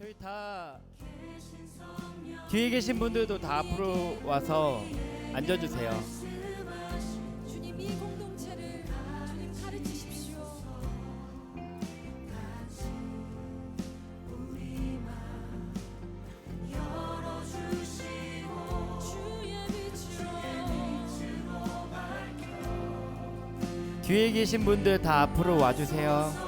저희 다 뒤에 계신 분들도 다 앞으로 와서 앉아주세요. 주님 이 공동체를 주님 가르치십시오. 뒤에 계신 분들 다 앞으로 와주세요.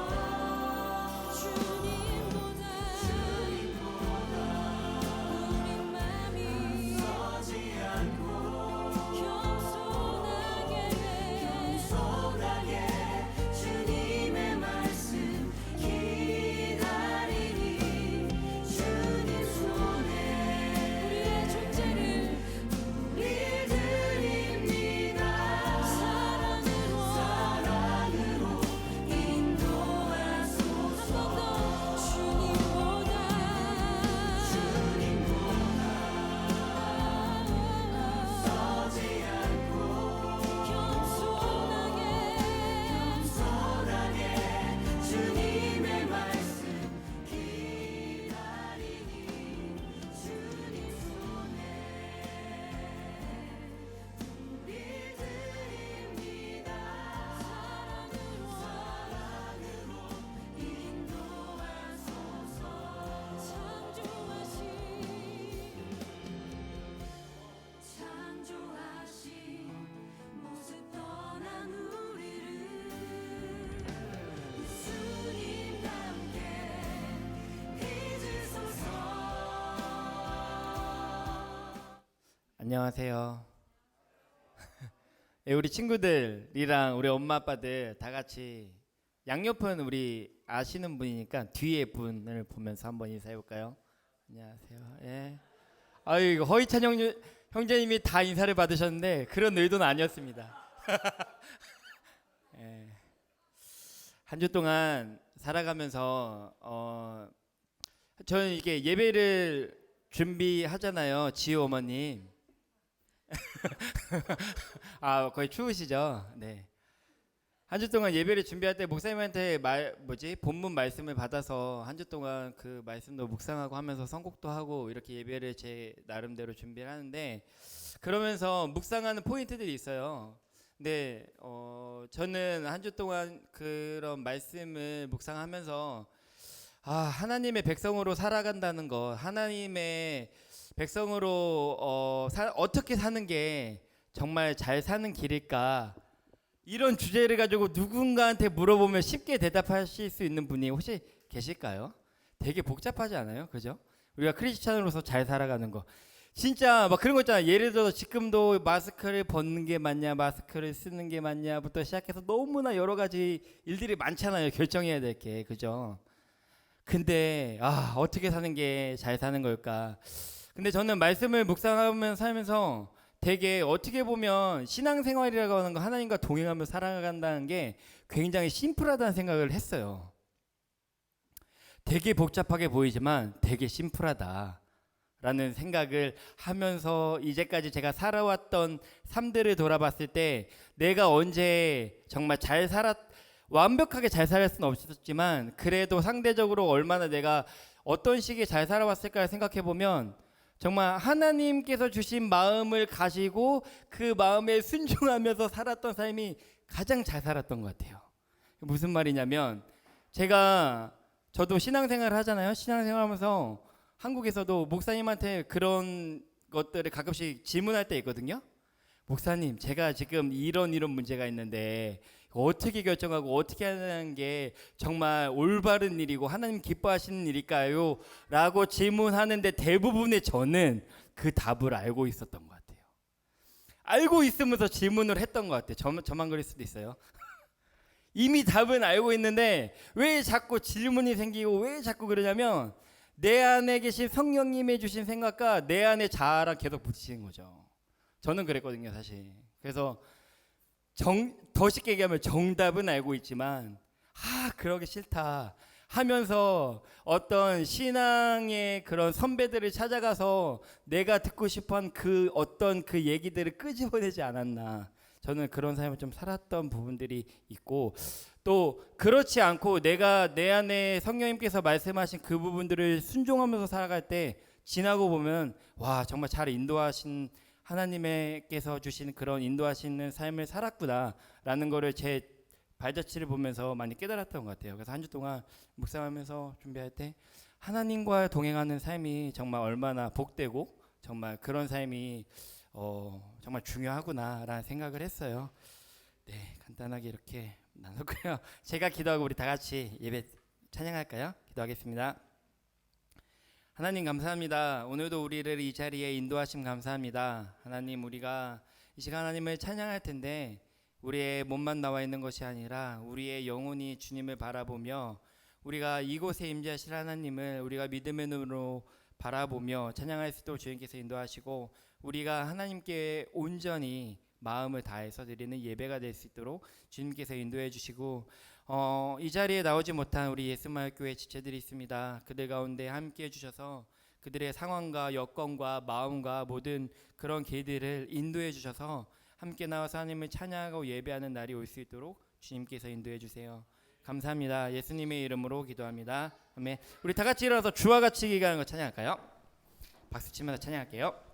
안녕하세요. 우리 친구들이랑 우리 엄마 아빠들 다 같이 양옆은 우리 아시는 분이니까 뒤에 분을 보면서 한번 인사해 볼까요? 안녕하세요. 예. 아유 이거 허이찬 형제님이 다 인사를 받으셨는데 그런 의도는 아니었습니다. 예. 한 주 동안 살아가면서 저는 이게 예배를 준비하잖아요. 지우 어머님. 아 거의 추우시죠? 네. 한 주 동안 예배를 준비할 때 목사님한테 본문 말씀을 받아서 한 주 동안 그 말씀도 묵상하고 하면서 선곡도 하고 이렇게 예배를 제 나름대로 준비를 하는데 그러면서 묵상하는 포인트들이 있어요. 근데 저는 한 주 동안 그런 말씀을 묵상하면서 하나님의 백성으로 살아간다는 것, 하나님의 백성으로 어떻게 사는 게 정말 잘 사는 길일까? 이런 주제를 가지고 누군가한테 물어보면 쉽게 대답하실 수 있는 분이 혹시 계실까요? 되게 복잡하지 않아요? 그죠? 우리가 크리스찬으로서 잘 살아가는 거. 진짜 막 그런 거 있잖아. 예를 들어서 지금도 마스크를 벗는 게 맞냐, 마스크를 쓰는 게 맞냐부터 시작해서 너무나 여러 가지 일들이 많잖아요. 결정해야 될 게. 그죠? 근데 어떻게 사는 게 잘 사는 걸까? 근데 저는 말씀을 묵상하면서 살면서 되게 어떻게 보면 신앙생활이라고 하는 거 하나님과 동행하며 살아간다는 게 굉장히 심플하다는 생각을 했어요. 되게 복잡하게 보이지만 되게 심플하다라는 생각을 하면서 이제까지 제가 살아왔던 삶들을 돌아봤을 때 내가 언제 정말 완벽하게 잘 살았을 수는 없었지만 그래도 상대적으로 얼마나 내가 어떤 시기에 잘 살아왔을까 생각해 보면 정말 하나님께서 주신 마음을 가지고 그 마음에 순종하면서 살았던 삶이 가장 잘 살았던 것 같아요. 무슨 말이냐면 저도 신앙생활을 하잖아요. 신앙생활 하면서 한국에서도 목사님한테 그런 것들을 가끔씩 질문할 때 있거든요. 목사님, 제가 지금 이런 문제가 있는데 어떻게 결정하고 어떻게 하는 게 정말 올바른 일이고 하나님 기뻐하시는 일일까요? 라고 질문하는데 대부분의 저는 그 답을 알고 있었던 것 같아요. 알고 있으면서 질문을 했던 것 같아요. 저만 그럴 수도 있어요. 이미 답은 알고 있는데 왜 자꾸 질문이 생기고 왜 자꾸 그러냐면 내 안에 계신 성령님이 주신 생각과 내 안에 자아랑 계속 부딪히는 거죠. 저는 그랬거든요, 사실. 그래서 더 쉽게 얘기하면 정답은 알고 있지만 그러기 싫다 하면서 어떤 신앙의 그런 선배들을 찾아가서 내가 듣고 싶은 그 어떤 그 얘기들을 끄집어내지 않았나. 저는 그런 삶을 좀 살았던 부분들이 있고, 또 그렇지 않고 내가 내 안에 성령님께서 말씀하신 그 부분들을 순종하면서 살아갈 때 지나고 보면 와, 정말 잘 인도하신 하나님께서 주신 그런 인도하시는 삶을 살았구나라는 거를 제 발자취를 보면서 많이 깨달았던 것 같아요. 그래서 한 주 동안 묵상하면서 준비할 때 하나님과 동행하는 삶이 정말 얼마나 복되고 정말 그런 삶이 정말 중요하구나라는 생각을 했어요. 네, 간단하게 이렇게 나눴고요. 제가 기도하고 우리 다 같이 예배 찬양할까요? 기도하겠습니다. 하나님 감사합니다. 오늘도 우리를 이 자리에 인도하심 감사합니다. 하나님, 우리가 이 시간 하나님을 찬양할 텐데 우리의 몸만 나와 있는 것이 아니라 우리의 영혼이 주님을 바라보며 우리가 이곳에 임재하실 하나님을 우리가 믿음의 눈으로 바라보며 찬양할 수 있도록 주님께서 인도하시고 우리가 하나님께 온전히 마음을 다해서 드리는 예배가 될 수 있도록 주님께서 인도해 주시고, 이 자리에 나오지 못한 우리 예수마을교회 지체들이 있습니다. 그들 가운데 함께해 주셔서 그들의 상황과 여건과 마음과 모든 그런 길들을 인도해 주셔서 함께 나와서 하나님을 찬양하고 예배하는 날이 올 수 있도록 주님께서 인도해 주세요. 감사합니다. 예수님의 이름으로 기도합니다. 아멘. 우리 다 같이 일어나서 주와 같이 기도하는 거 찬양할까요? 박수 치면서 찬양할게요.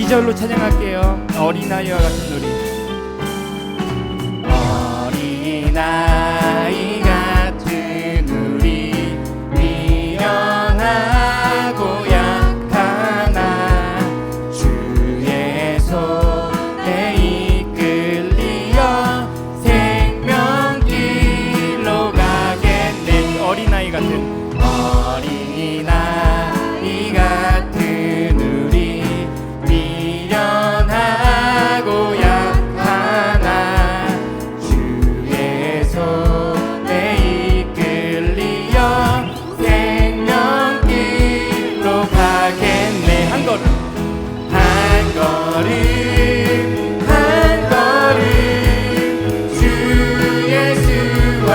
절로 찬양할게요. 어린아이와 같은 놀이. 어린아이 같은 우리 미련하고 약하나 주의 손에 이끌리어 생명길로 가겠네. 어린아이 같은 어린아이 같은 우리 미련하고 약하나 주의 손에 이끌리어 생명길로 가겠네. 한 걸음 한 걸음 한 걸음 주 예수와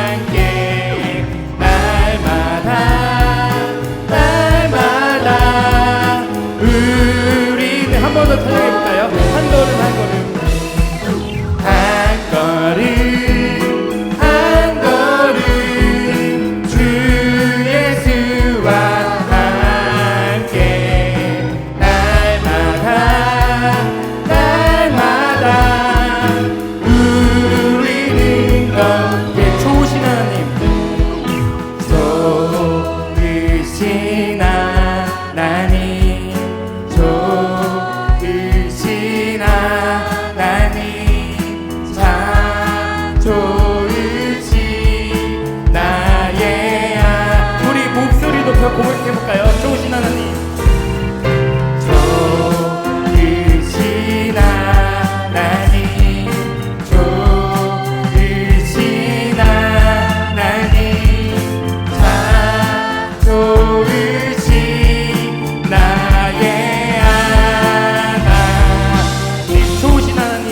함께 날마다 우리는 한 번 더 찬양해볼까요? 한 걸음 한 걸음 한 걸음 한 걸음 주 예수와 함께 날마다 우리는 걷게. 좋으신 하나님, 좋으신 하나님, 좋으신 하나님, 참 좋으신 나의 우리 목소리 높여 고백해볼까요? 좋으신 하나님, 좋으신 하나님, 좋으신 하나님, 참 좋으신 나의 하나님. 좋으신 하나님,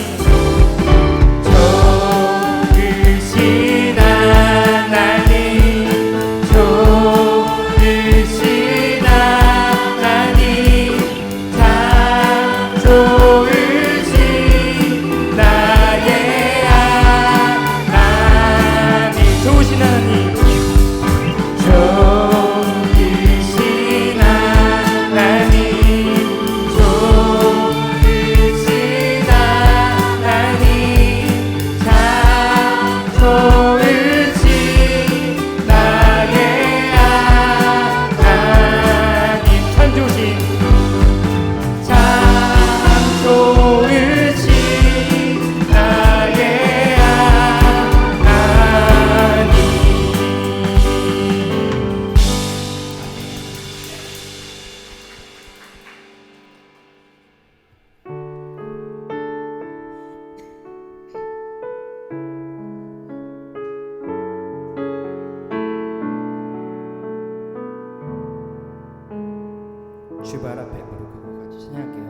주발 앞에 무릎 꿇고 같이 찬양할게요.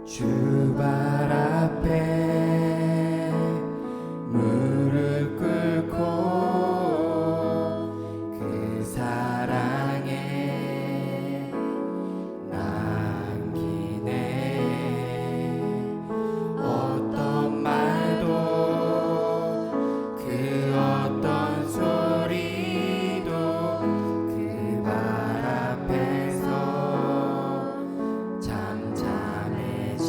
주발 앞에 무릎 꿇고 그 사랑에 남기네. 어떤 말도 그 어떤 소리도 그 발 앞에서 잠잠해지네.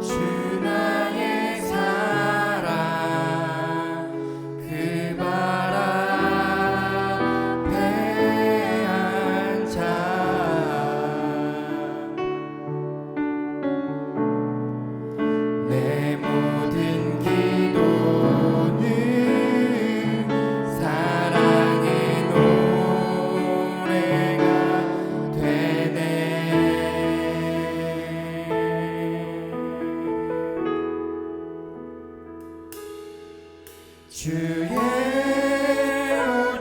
주 나의 사랑 그 발 앞에 앉아 내 모든 기도는 사랑의 노래가 되네. 주의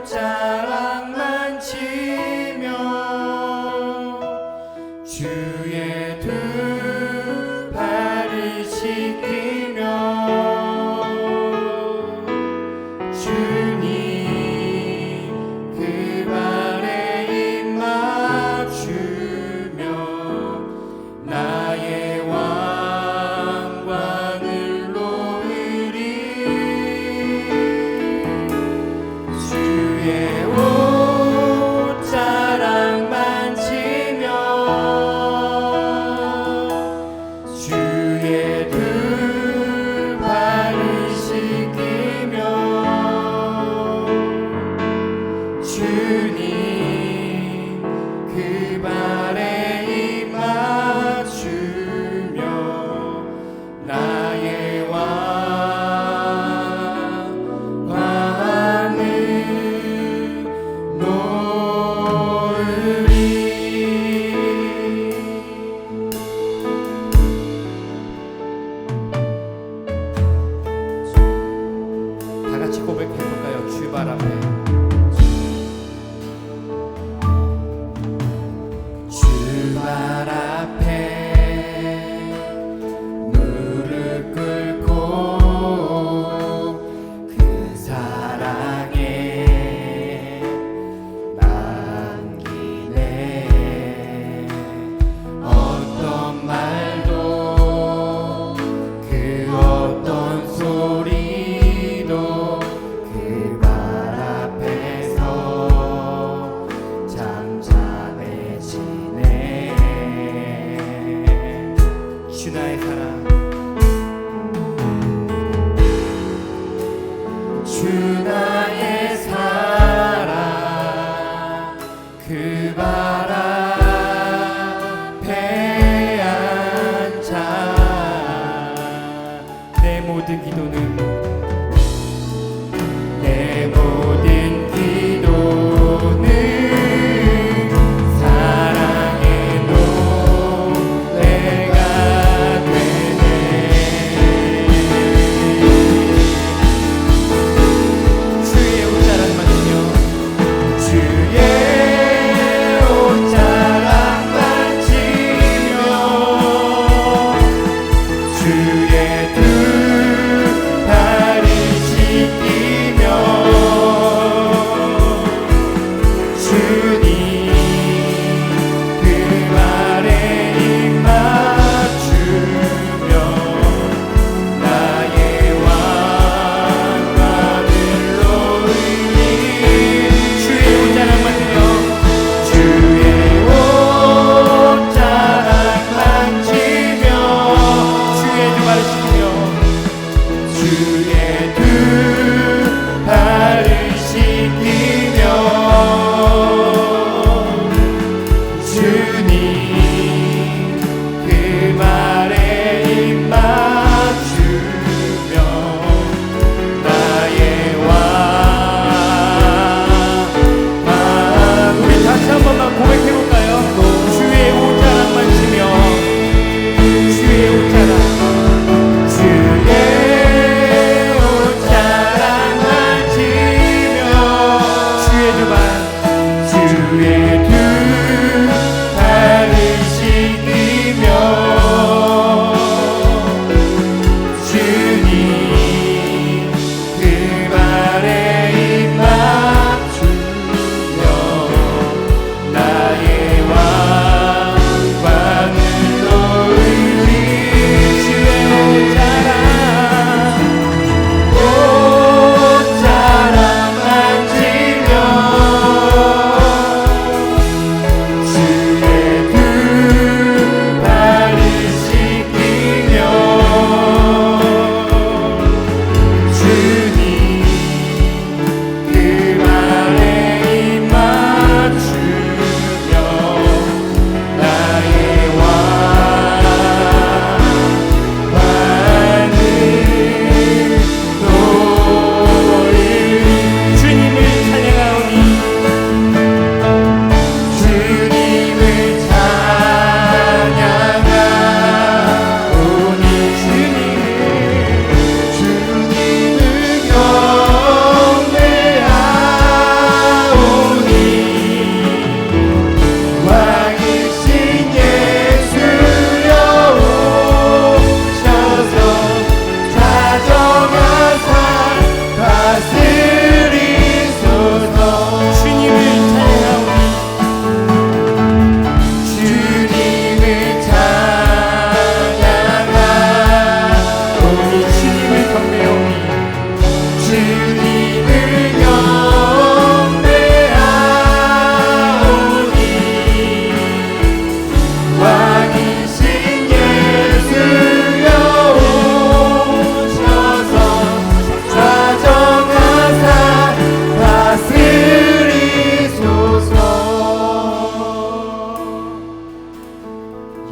옷자락만 치며 주의 두 발을 씻기며 주님 그 발에 입 맞추며 나의 왕관을 놓으리. 주의 옷자락만 치며 주의 두 발을 씻기며 주님 그 발에 입 맞추며 나의 왕관을 놓으리. 다 같이 고백해볼까요? 주발 앞에 주발 앞에 무릎 꿇고 그 사랑에 남기네. 어떤 말도 그 어떤 소리도 그 발 앞에서 잠잠해지네. 주 나의 사랑 주 나의 사랑 그 발 앞에 앉아 내 모든 기도는 사랑의 노래가 되네. 주의 옷자락만 치며 주의 옷자락만 치며 주의 두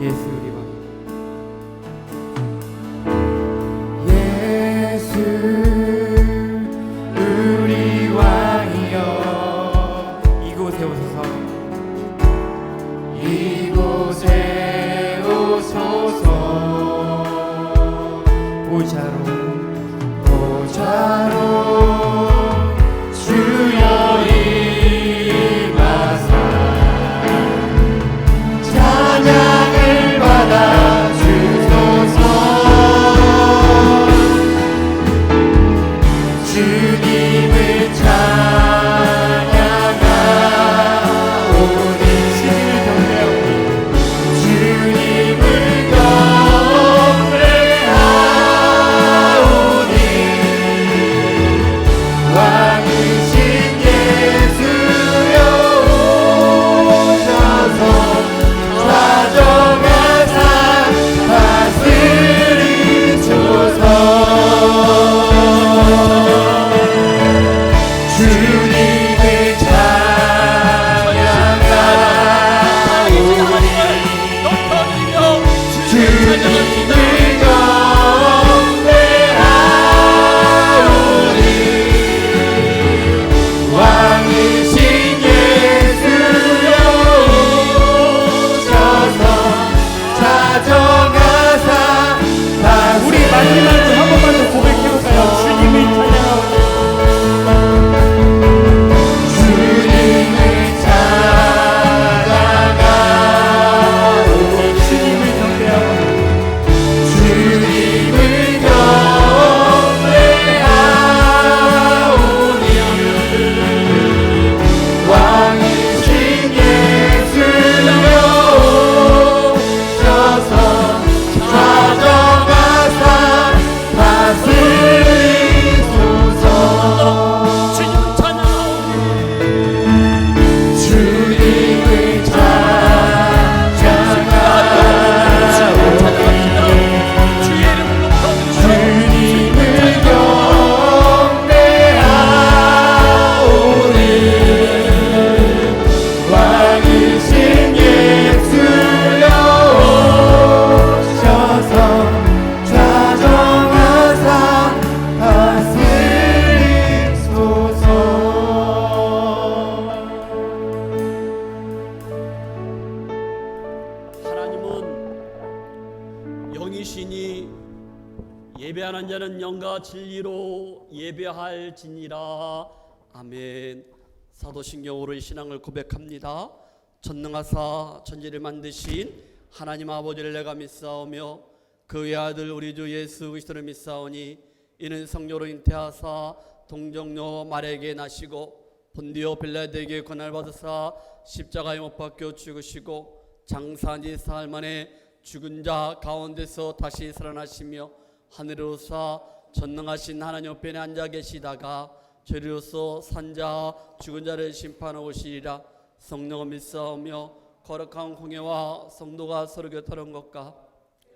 예수 우리 왕. 예수 우리 왕이여 이곳에 오소서. 이곳에 오소서. 보좌로 주여 임하사 찬양을 받아 주소서. 주님을 찬양하오니 주님을 경배하오니 왕이신 예수여 오셔서 좌정하사 다스리소서. 주님을 찬양하오니 주님을 경배하오니 왕이신 예수여 오셔서 좌정하사 우리 마지막으로 한 번만 더 고백해볼까요? 주님을 찬양하오니 주님을 찬양하오니 주님을 경배하오니 주님을 경배하오니 왕이신 예수여 오셔서 좌정하사 다스리소서. 주님을 찬양하오니 주님을 찬양하오니 주님을 경배하오니 왕이신 예수여 오셔서 좌정하사 다스리소서. 하나님은 영이시니 예배하는 자는 영과 진리로 예배할지니라. 아멘. 사도신경으로 이 신앙을 고백합니다. 전능하사 천지를 만드신 하나님 아버지를 내가 믿사오며 그의 아들 우리 주 예수 그리스도를 믿사오니 이는 성령으로 잉태하사 동정녀 마리아에게 나시고 본디오 빌라도에게 고난을 받으사 십자가에 못 박혀 죽으시고 장사한 지 사흘 만에 죽은 자 가운데서 다시 살아나시며 하늘로서 전능하신 하나님 우편에 앉아 계시다가 저리로서 산자 죽은 자를 심판하고 오시리라. 성령을 믿사오며 거룩한 공예와 성도가 서로 교통하는 것과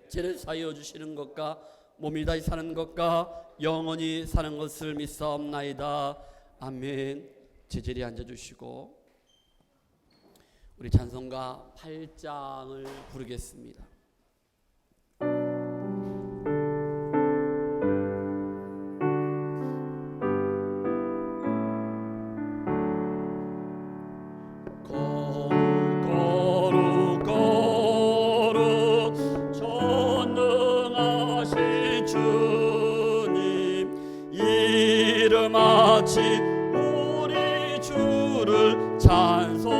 죄를 사하여 주시는 것과 몸이 다시 사는 것과 영원히 사는 것을 믿사옵나이다. 아멘. 제자리에 앉아주시고 우리 찬송가 8장을 부르겠습니다. 이름하치 우리 주를 찬송합니다.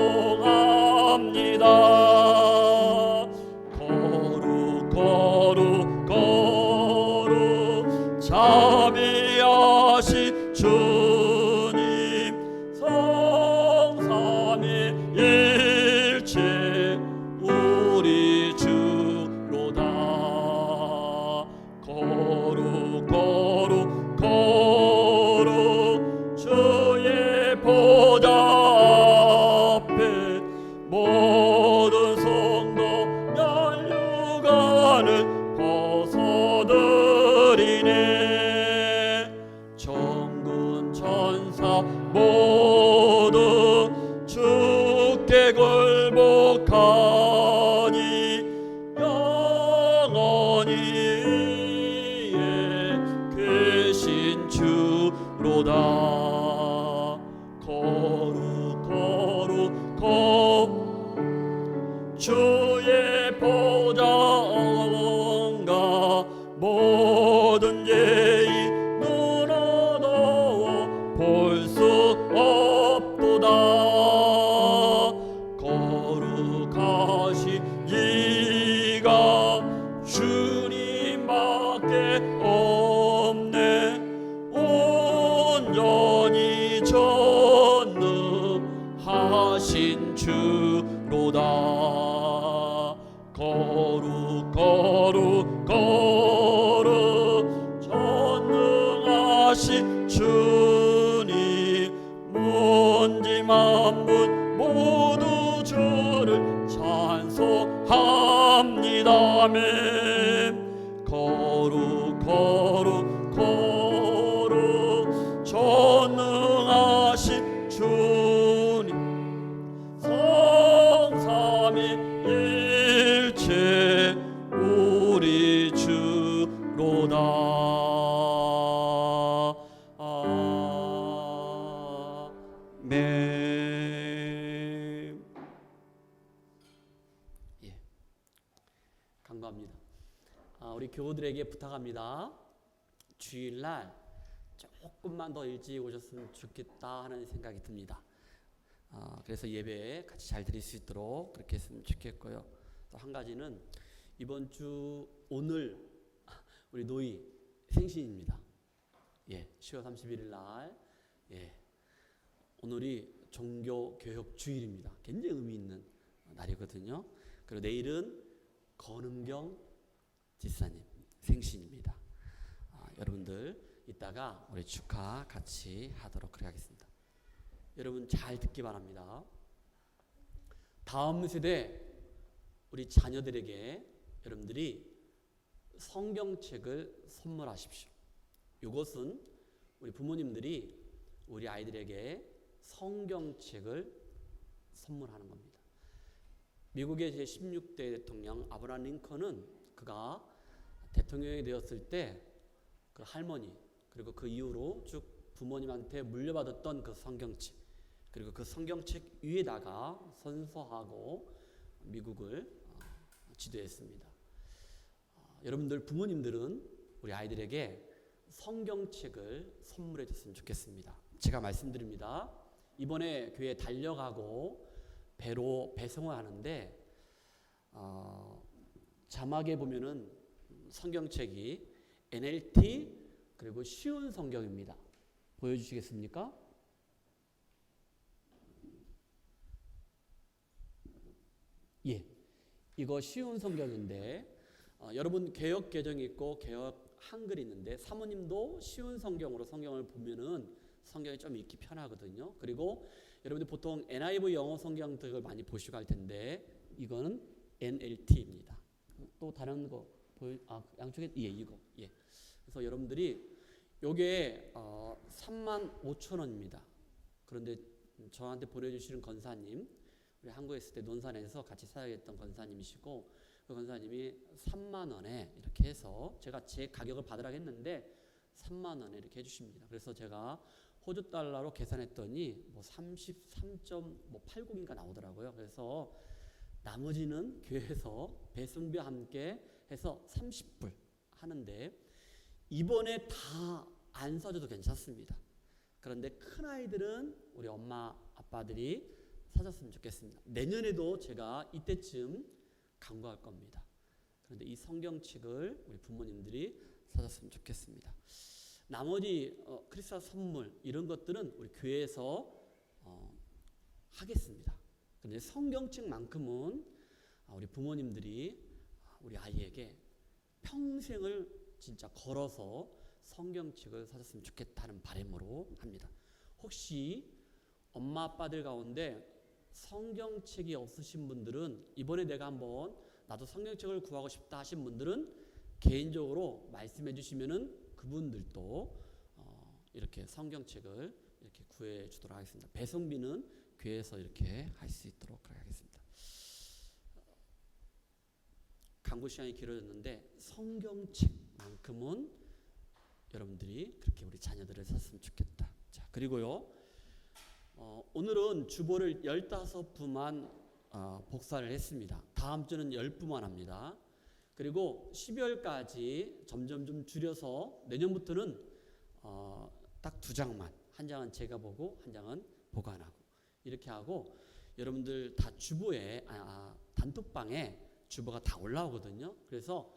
거룩 거룩 거룩 자비하신 주님 성삼위일체 우리 주로다. 거룩 거룩 거룩 주의 보좌 앞에 모든 성도 면류관을 벗어드리네. 천군 천사 모두 주께 굴복하니 거룩 전능하신 주님 문지 만물 모두 주를 찬송합니다. 아멘. 거룩 전능하신 주님 성삼위일체 우리 주로다. 아멘. 예, 간구합니다. 우리 교우들에게 부탁합니다. 주일날 조금만 더 일찍 오셨으면 좋겠다 하는 생각이 듭니다. 그래서 예배 같이 잘 드릴 수 있도록 그렇게 했으면 좋겠고요. 또 한 가지는 이번 주 오늘 우리 노이 생신입니다. 예, 10월 31일 날, 예, 오늘이 종교교육 주일입니다. 굉장히 의미 있는 날이거든요. 그리고 내일은 건은경 지사님 생신입니다. 여러분들 이따가 우리 축하 같이 하도록 하겠습니다. 여러분 잘 듣기 바랍니다. 다음 세대 우리 자녀들에게 여러분들이 성경책을 선물하십시오. 이것은 우리 부모님들이 우리 아이들에게 성경책을 선물하는 겁니다. 미국의 제16대 대통령 아브라함 링컨은 그가 대통령이 되었을 때 그 할머니 그리고 그 이후로 쭉 부모님한테 물려받았던 그 성경책 그리고 그 성경책 위에다가 선서하고 미국을 지도했습니다. 여러분들 부모님들은 우리 아이들에게 성경책을 선물해 줬으면 좋겠습니다. 제가 말씀드립니다. 이번에 교회 달려가고 배로 배송을 하는데 자막에 보면은 성경책이 NLT 그리고 쉬운 성경입니다. 보여주시겠습니까? 예, 이거 쉬운 성경인데 여러분 개역 개정이 있고 개역 한글이 있는데 사모님도 쉬운 성경으로 성경을 보면은 성경이 좀 읽기 편하거든요. 그리고 여러분들 보통 NIV 영어 성경 등을 많이 보시고 할 텐데 이거는 NLT입니다. 또 다른 거 양쪽에 이거 그래서 여러분들이 요게 35,000원입니다. 그런데 저한테 보내주시는 권사님 우리 한국에 있을 때 논산에서 같이 사역했던 권사님이시고 그 권사님이 3만 원에 이렇게 해서 제가 제 가격을 받으라고 했는데 3만 원에 이렇게 해주십니다. 그래서 제가 호주 달러로 계산했더니 뭐 33.80인가 나오더라고요. 그래서 나머지는 교회에서 배송비와 함께 해서 30불 하는데 이번에 다 안 사줘도 괜찮습니다. 그런데 큰 아이들은 우리 엄마 아빠들이 사줬으면 좋겠습니다. 내년에도 제가 이때쯤 강구할 겁니다. 그런데 이 성경책을 우리 부모님들이 사줬으면 좋겠습니다. 나머지 크리스마스 선물 이런 것들은 우리 교회에서 하겠습니다. 그런데 성경책만큼은 우리 부모님들이 우리 아이에게 평생을 진짜 걸어서 성경책을 사줬으면 좋겠다는 바람으로 합니다. 혹시 엄마 아빠들 가운데 성경책이 없으신 분들은 이번에 내가 한번 나도 성경책을 구하고 싶다 하신 분들은 개인적으로 말씀해 주시면은 그분들도 이렇게 성경책을 이렇게 구해 주도록 하겠습니다. 배송비는 교회에서 이렇게 할 수 있도록 하겠습니다. 강구 시간이 길어졌는데 성경책만큼은 여러분들이 그렇게 우리 자녀들을 샀으면 좋겠다. 자, 그리고요. 오늘은 주보를 15부만 복사를 했습니다. 다음 주는 10부만 합니다. 그리고 12월까지 점점 좀 줄여서 내년부터는 딱 2장만, 한 장은 제가 보고 한 장은 보관하고 이렇게 하고 여러분들 다 주보에 단톡방에 주보가 다 올라오거든요. 그래서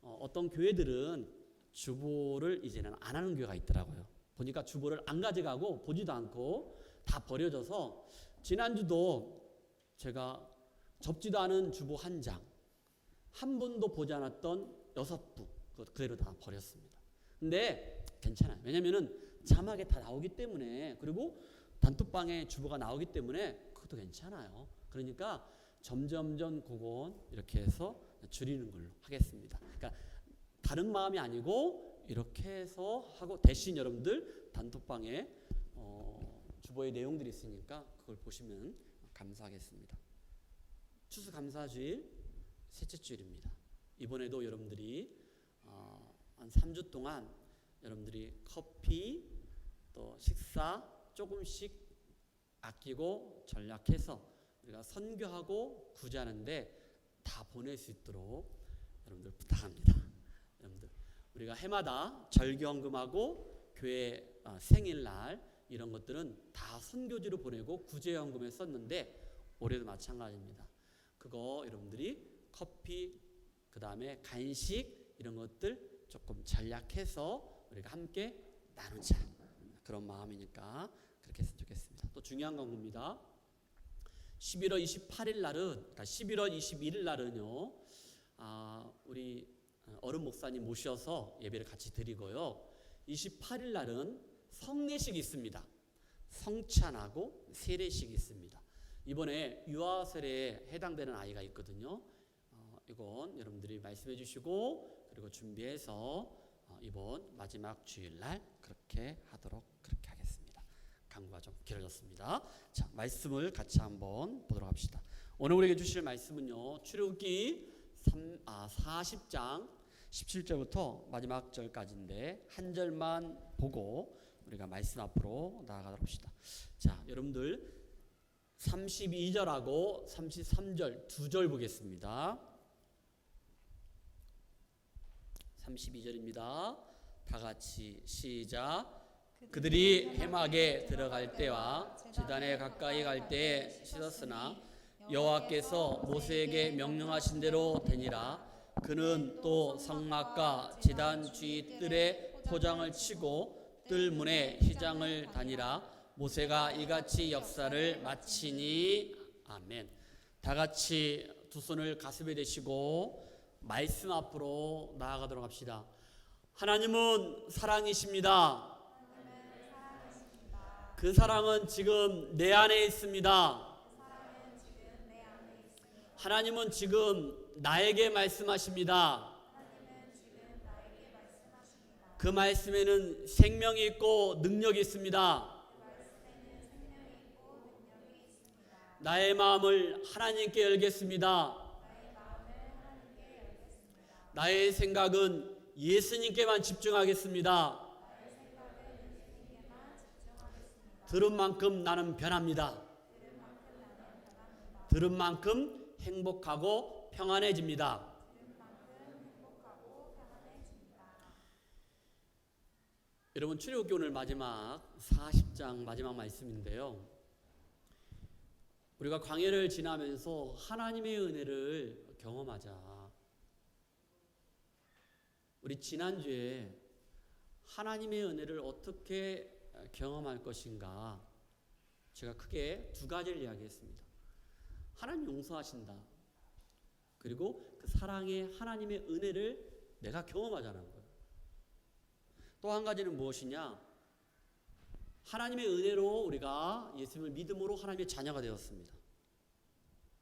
어떤 교회들은 주보를 이제는 안 하는 교회가 있더라고요. 보니까 주보를 안 가져가고 보지도 않고 다 버려져서 지난주도 제가 접지도 않은 주보 한 장 한 번도 보지 않았던 6부 그대로 다 버렸습니다. 근데 괜찮아요. 왜냐면은 자막에 다 나오기 때문에, 그리고 단톡방에 주보가 나오기 때문에 그것도 괜찮아요. 그러니까 점점점 그건 이렇게 해서 줄이는 걸로 하겠습니다. 그러니까 다른 마음이 아니고 이렇게 해서 하고, 대신 여러분들 단톡방에 주보의 내용들이 있으니까 그걸 보시면 감사하겠습니다. 추수감사주일 셋째 주일입니다. 이번에도 여러분들이 한 3주 동안 여러분들이 커피 또 식사 조금씩 아끼고 전략해서 우리가 선교하고 구제하는데 다 보낼 수 있도록 여러분들 부탁합니다. 여러분들 우리가 해마다 절기헌금하고 교회 생일날 이런 것들은 다 선교지로 보내고 구제헌금에 썼는데 올해도 마찬가지입니다. 그거 여러분들이 커피 그 다음에 간식 이런 것들 조금 전략해서 우리가 함께 나누자, 그런 마음이니까 그렇게 했으면 좋겠습니다. 또 중요한 겁니다. 11월 28일 날은, 그러니까 11월 21일 날은요, 우리 어른 목사님 모셔서 예배를 같이 드리고요. 28일 날은 성례식이 있습니다. 성찬하고 세례식이 있습니다. 이번에 유아세례에 해당되는 아이가 있거든요. 이건 여러분들이 말씀해 주시고 그리고 준비해서 이번 마지막 주일날 그렇게 하도록 그렇게 하겠습니다. 강구가 좀 길어졌습니다. 자, 말씀을 같이 한번 보도록 합시다. 오늘 우리에게 주실 말씀은요, 출애굽기 40장 17절부터 마지막 절까지인데 한 절만 보고 우리가 말씀 앞으로 나아가도록 합시다. 자, 여러분들 32절하고 33절 두 절 보겠습니다. 32절입니다. 다 같이 시작. 그들이 해막에 들어갈 때와 지단에 가까이 갈 때에 씻었으나 여호와께서 모세에게 명령하신 대로 되니라. 그는 또 성막과 지단 주위 뜰에 포장을 치고 뜰 문에 휘장을 다니라. 모세가 이같이 역사를 마치니. 아멘. 다 같이 두 손을 가슴에 대시고 말씀 앞으로 나아가도록 합시다. 하나님은 사랑이십니다. 그 사랑은 지금 내 안에 있습니다. 하나님은 지금 나에게 말씀하십니다. 그 말씀에는 생명이 있고 능력이 있습니다. 나의 마음을 하나님께 열겠습니다. 나의 생각은 예수님께만 집중하겠습니다. 들은 만큼 나는 변합니다. 들은 만큼 행복하고 평안해집니다. 여러분, 출애굽기 오늘 마지막 40장 마지막 말씀인데요, 우리가 광야를 지나면서 하나님의 은혜를 경험하자. 우리 지난주에 하나님의 은혜를 어떻게 경험할 것인가, 제가 크게 두 가지를 이야기했습니다. 하나님 용서하신다. 그리고 그 사랑의 하나님의 은혜를 내가 경험하자는 거예요. 또 한 가지는 무엇이냐? 하나님의 은혜로 우리가 예수님을 믿음으로 하나님의 자녀가 되었습니다.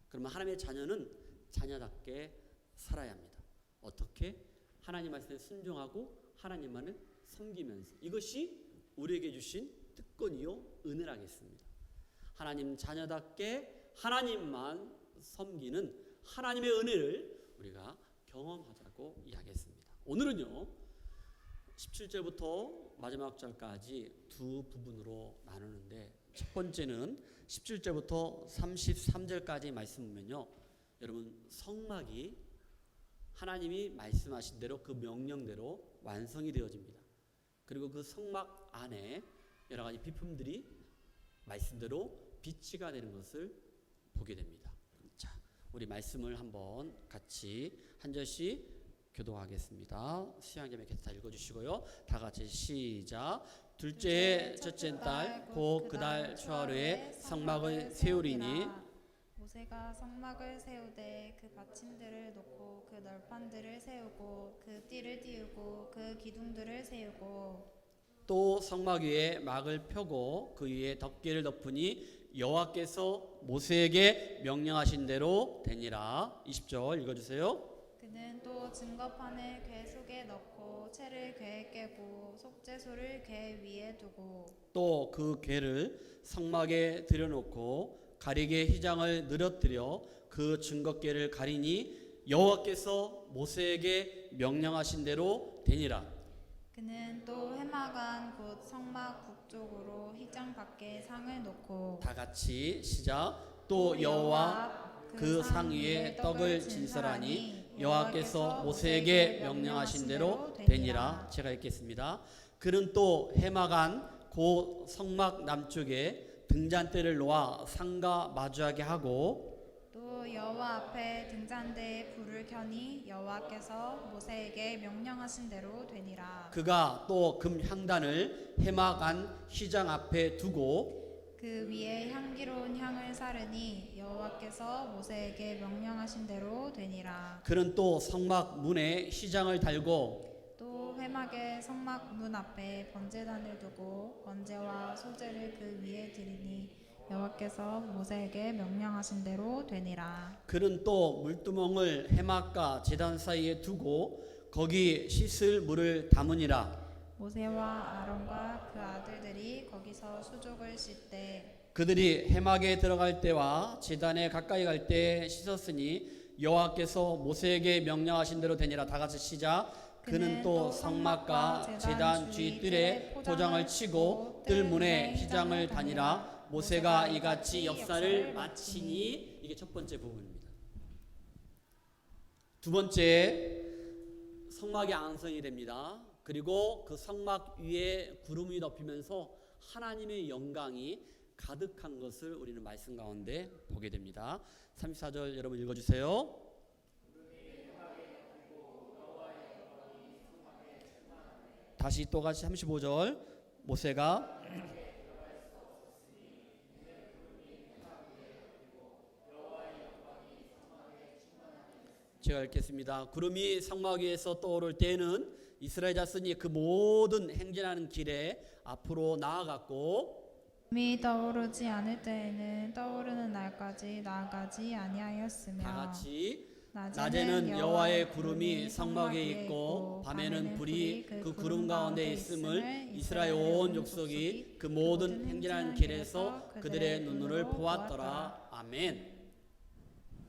그러면 하나님의 자녀는 자녀답게 살아야 합니다. 어떻게? 하나님 말씀에 순종하고 하나님만을 섬기면서. 이것이 우리에게 주신 특권이요 은혜라겠습니다. 하나님 자녀답게 하나님만 섬기는 하나님의 은혜를 우리가 경험하자고 이야기했습니다. 오늘은요 17절부터 마지막 절까지 두 부분으로 나누는데, 첫 번째는 17절부터 33절까지 말씀 보면요, 여러분 성막이 하나님이 말씀하신 대로 그 명령대로 완성이 되어집니다. 그리고 그 성막 안에 여러 가지 비품들이 말씀대로 비치가 되는 것을 보게 됩니다. 자, 우리 말씀을 한번 같이 한 절씩 교독하겠습니다. 수양자매 다 읽어주시고요. 다 같이 시작. 둘째 첫째 달 곧 그 달 초하루에 성막을 세우리니 모세가 성막을 세우되 그 받침들을 놓고 그 널판들을 세우고 그 띠를 띄우고 그 기둥들을 세우고 또 성막 위에 막을 펴고 그 위에 덮개를 덮으니 여호와께서 모세에게 명령하신 대로 되니라. 20절 읽어주세요. 그는 또 증거판을 궤 속에 넣고 채를 궤에 깨고 속죄소를 궤 위에 두고 또 그 궤를 성막에 들여놓고 가리개 휘장을 늘어뜨려 그 증거궤를 가리니 여호와께서 모세에게 명령하신 대로 되니라. 그는 또 해마간 곧 성막 북쪽으로 휘장 밖에 상을 놓고 다 같이 시작. 또 여호와 그 상 위에 떡을 진설하니 여호와께서 모세에게 명령하신 대로 되니라. 제가 읽겠습니다. 그는 또 해마간 고 성막 남쪽에 등잔대를 놓아 상과 마주하게 하고 또 여호와 앞에 등잔대에 불을 켜니 여호와께서 모세에게 명령하신 대로 되니라. 그가 또 금 향단을 해마간 휘장 앞에 두고 그 위에 향기로운 향을 사르니 여호와께서 모세에게 명령하신 대로 되니라. 그는 또 성막 문에 휘장을 달고 또 회막의 성막 문 앞에 번제단을 두고 번제와 소제를 그 위에 드리니 여호와께서 모세에게 명령하신 대로 되니라. 그는 또 물두멍을 해막과 제단 사이에 두고 거기 씻을 물을 담으니라. 모세와 아론과 그 아들들이 거기서 수족을 씻되 그들이 해막에 들어갈 때와 제단에 가까이 갈 때 씻었으니 여호와께서 모세에게 명령하신 대로 되니라. 다 같이 시작. 그는 또 성막과 제단 뒤 뜰에 포장을 치고 뜰 문에 휘장을 다니라. 모세가 이같이 역사를 마치니 이게 첫 번째 부분입니다. 두 번째, 성막이 앙성이 됩니다. 그리고 그 성막 위에 구름이 덮이면서 하나님의 영광이 가득한 것을 우리는 말씀 가운데 보게 됩니다. 34절 여러분 읽어주세요. 다시 또 같이 35절 모세가 제가 읽겠습니다. 구름이 성막 위에서 떠오를 때에는 이스라엘 자손이 그 모든 행진하는 길에 앞으로 나아갔고 구름이 떠오르지 않을 때에는 떠오르는 날까지 나아가지 아니하였으며 다 같이 낮에는 여호와의 구름이 성막 위에 있고 밤에는 불이 그 구름 가운데 있음을 이스라엘 온 족속이 그 모든 행진하는 길에서 그들의 눈으로 보았더라. 아멘.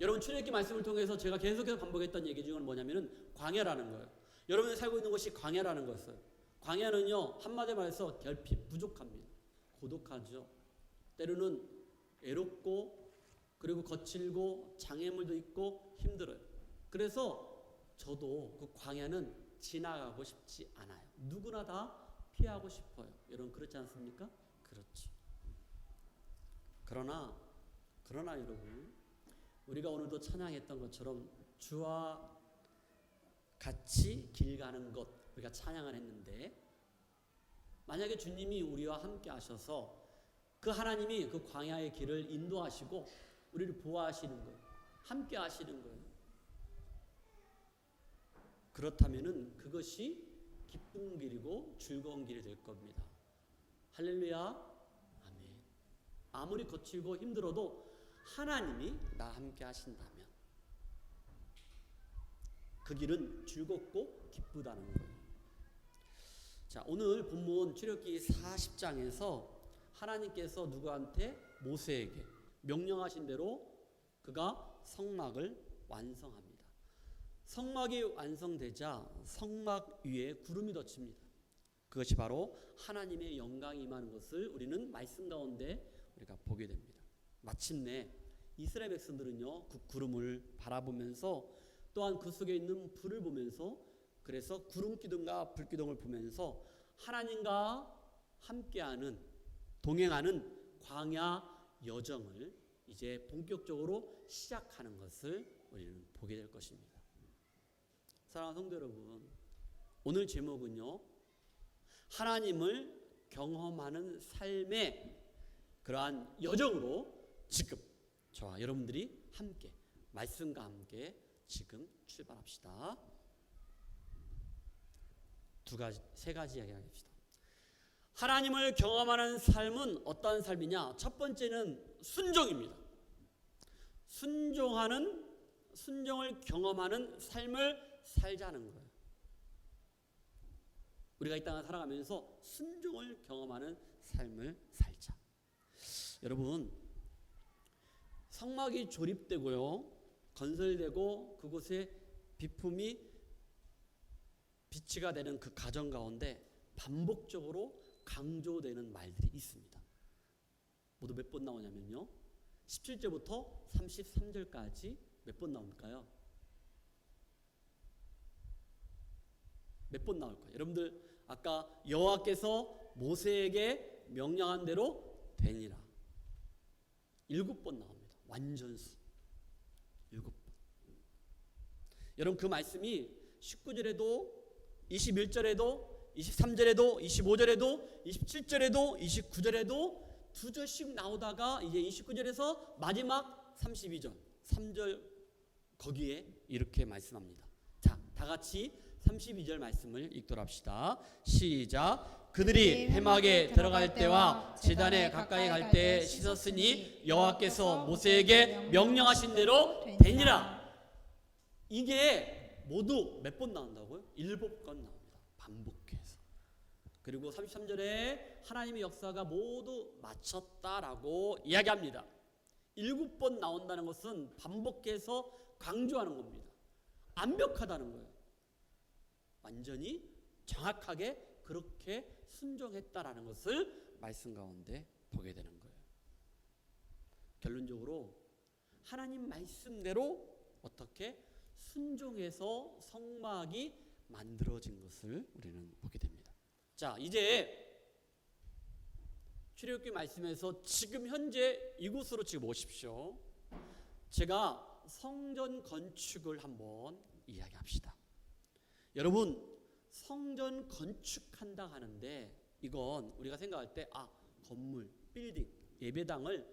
여러분 출애굽기 말씀을 통해서 제가 계속해서 반복했던 얘기 중은 뭐냐면은 광야라는 거예요. 여러분이 살고 있는 곳이 광야라는 거였어요. 광야는요 한마디로 말해서 결핍, 부족합니다. 고독하죠. 때로는 애롭고 그리고 거칠고 장애물도 있고 힘들어요. 그래서 저도 그 광야는 지나가고 싶지 않아요. 누구나 다 피하고 싶어요. 여러분 그렇지 않습니까? 그렇죠. 그러나 여러분 우리가 오늘도 찬양했던 것처럼 주와 같이 길 가는 것 우리가 찬양을 했는데 만약에 주님이 우리와 함께 하셔서 그 하나님이 그 광야의 길을 인도하시고 우리를 보호하시는 거예요. 함께 하시는 거예요. 그렇다면은 그것이 기쁜 길이고 즐거운 길이 될 겁니다. 할렐루야. 아멘. 아무리 거칠고 힘들어도 하나님이 나와 함께 하신다면 그 길은 즐겁고 기쁘다는 거예요. 자, 오늘 본문 출애굽기 40장에서 하나님께서 누구한테? 모세에게 명령하신 대로 그가 성막을 완성합니다. 성막이 완성되자 성막 위에 구름이 덮칩니다. 그것이 바로 하나님의 영광이 임하는 것을 우리는 말씀 가운데 우리가 보게 됩니다. 마침내 이스라엘 백성들은요 그 구름을 바라보면서 또한 그 속에 있는 불을 보면서 그래서 구름 기둥과 불 기둥을 보면서 하나님과 함께하는 동행하는 광야 여정을 이제 본격적으로 시작하는 것을 우리는 보게 될 것입니다. 사랑하는 성도 여러분, 오늘 제목은요 하나님을 경험하는 삶의 그러한 여정으로 지금 저와 여러분들이 함께 말씀과 함께 지금 출발합시다. 세 가지 이야기하겠습니다. 하나님을 경험하는 삶은 어떠한 삶이냐? 첫 번째는 순종입니다. 순종을 경험하는 삶을 살자는 거예요. 우리가 이 땅을 살아가면서 순종을 경험하는 삶을 살자. 여러분, 성막이 조립되고요, 건설되고 그곳에 비품이 비치가 되는 그 과정 가운데 반복적으로 강조되는 말들이 있습니다. 모두 몇 번 나오냐면요, 17절부터 33절까지 몇 번 나올까요? 몇 번 나올까요? 여러분들 아까 여호와께서 모세에게 명령한 대로 되니라 7번 나옵니다. 완전수 7번. 여러분 그 말씀이 19절에도 21절에도 23절에도 25절에도 27절에도 29절에도 두 절씩 나오다가 이제 29절에서 마지막 32절 3절 거기에 이렇게 말씀합니다. 자, 다 같이 32절 말씀을 읽도록 합시다. 시작. 그들이 회막에 들어갈 때와 제단에 가까이 갈 때 씻었으니 여호와께서 모세에게 명령하신 대로 되니라. 이게 모두 몇 번 나온다고요? 7번 나옵니다. 반복해서. 그리고 33절에 하나님의 역사가 모두 마쳤다라고 이야기합니다. 7번 나온다는 것은 반복해서 강조하는 겁니다. 완벽하다는 거예요. 완전히 정확하게 그렇게 순종했다라는 것을 말씀 가운데 보게 되는 거예요. 결론적으로 하나님 말씀대로 어떻게 순종해서 성막이 만들어진 것을 우리는 보게 됩니다. 자, 이제 출애굽기 말씀에서 지금 현재 이곳으로 지금 오십시오. 제가 성전 건축을 한번 이야기합시다. 여러분, 성전 건축한다 하는데 이건 우리가 생각할 때 건물, 빌딩, 예배당을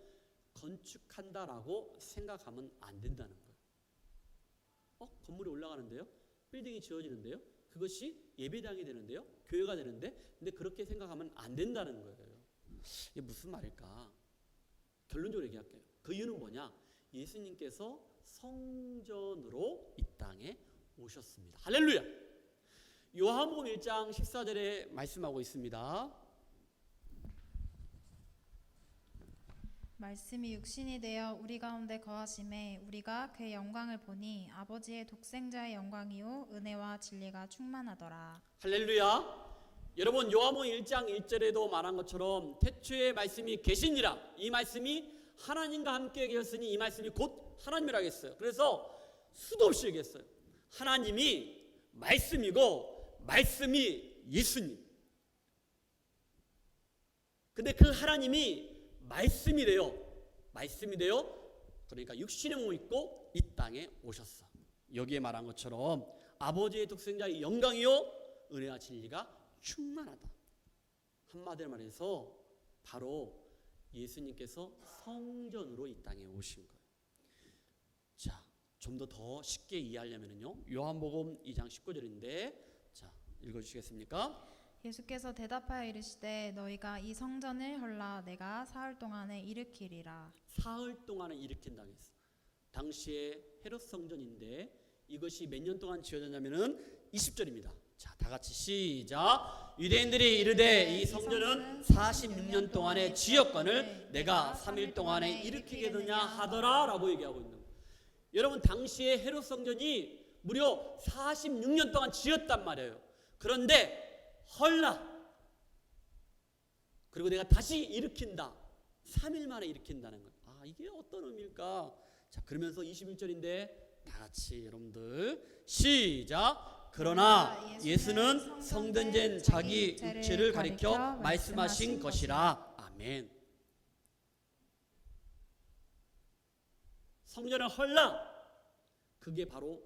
건축한다라고 생각하면 안 된다는 거예요. 건물이 올라가는데요? 빌딩이 지어지는데요? 그것이 예배당이 되는데요? 교회가 되는데? 근데 그렇게 생각하면 안 된다는 거예요. 이게 무슨 말일까? 결론적으로 얘기할게요. 그 이유는 뭐냐? 예수님께서 성전으로 이 땅에 오셨습니다. 할렐루야! 요한복음 1장 14절에 말씀하고 있습니다. 말씀이 육신이 되어 우리 가운데 거하심에 우리가 그의 영광을 보니 아버지의 독생자의 영광이요 은혜와 진리가 충만하더라. 할렐루야. 여러분, 요한복음 1장 1절에도 말한 것처럼 태초에 말씀이 계시니라. 이 말씀이 하나님과 함께 계셨으니 이 말씀이 곧 하나님이라고 했어요. 그래서 수도 없이 얘기했어요. 하나님이 말씀이고 말씀이 예수님. 근데 그 하나님이 말씀이 되어 그러니까 육신의 몸을 입고 이 땅에 오셨어. 여기에 말한 것처럼 아버지의 독생자의 영광이요 은혜와 진리가 충만하다. 한마디로 말해서 바로 예수님께서 성전으로 이 땅에 오신 거예요. 자, 좀 더 쉽게 이해하려면요, 요한복음 2장 19절인데, 자, 읽어주시겠습니까? 예수께서 대답하여 이르시되 너희가 이 성전을 헐라 내가 사흘 동안에 일으키리라. 사흘 동안에 일으킨다고 했어. 당시에 헤롯 성전인데 이것이 몇 년 동안 지어졌냐면은 20절입니다. 자, 다 같이 시작. 유대인들이 이르되 이 성전은 46년 동안의 지역권을 내가 3일 동안에 일으키겠느냐 하더라 라고 얘기하고 있는 거예요. 여러분, 당시에 헤롯 성전이 무려 46년 동안 지었단 말이에요. 그런데 헐라, 그리고 내가 다시 일으킨다. 3일 만에 일으킨다는 거예요. 이게 어떤 의미일까? 자, 그러면서 21절인데 다 같이 여러분들 시작. 그러나 예수는 성전된 자기 육체를 가리켜 말씀하신 것이라. 아멘. 성전을 헐라, 그게 바로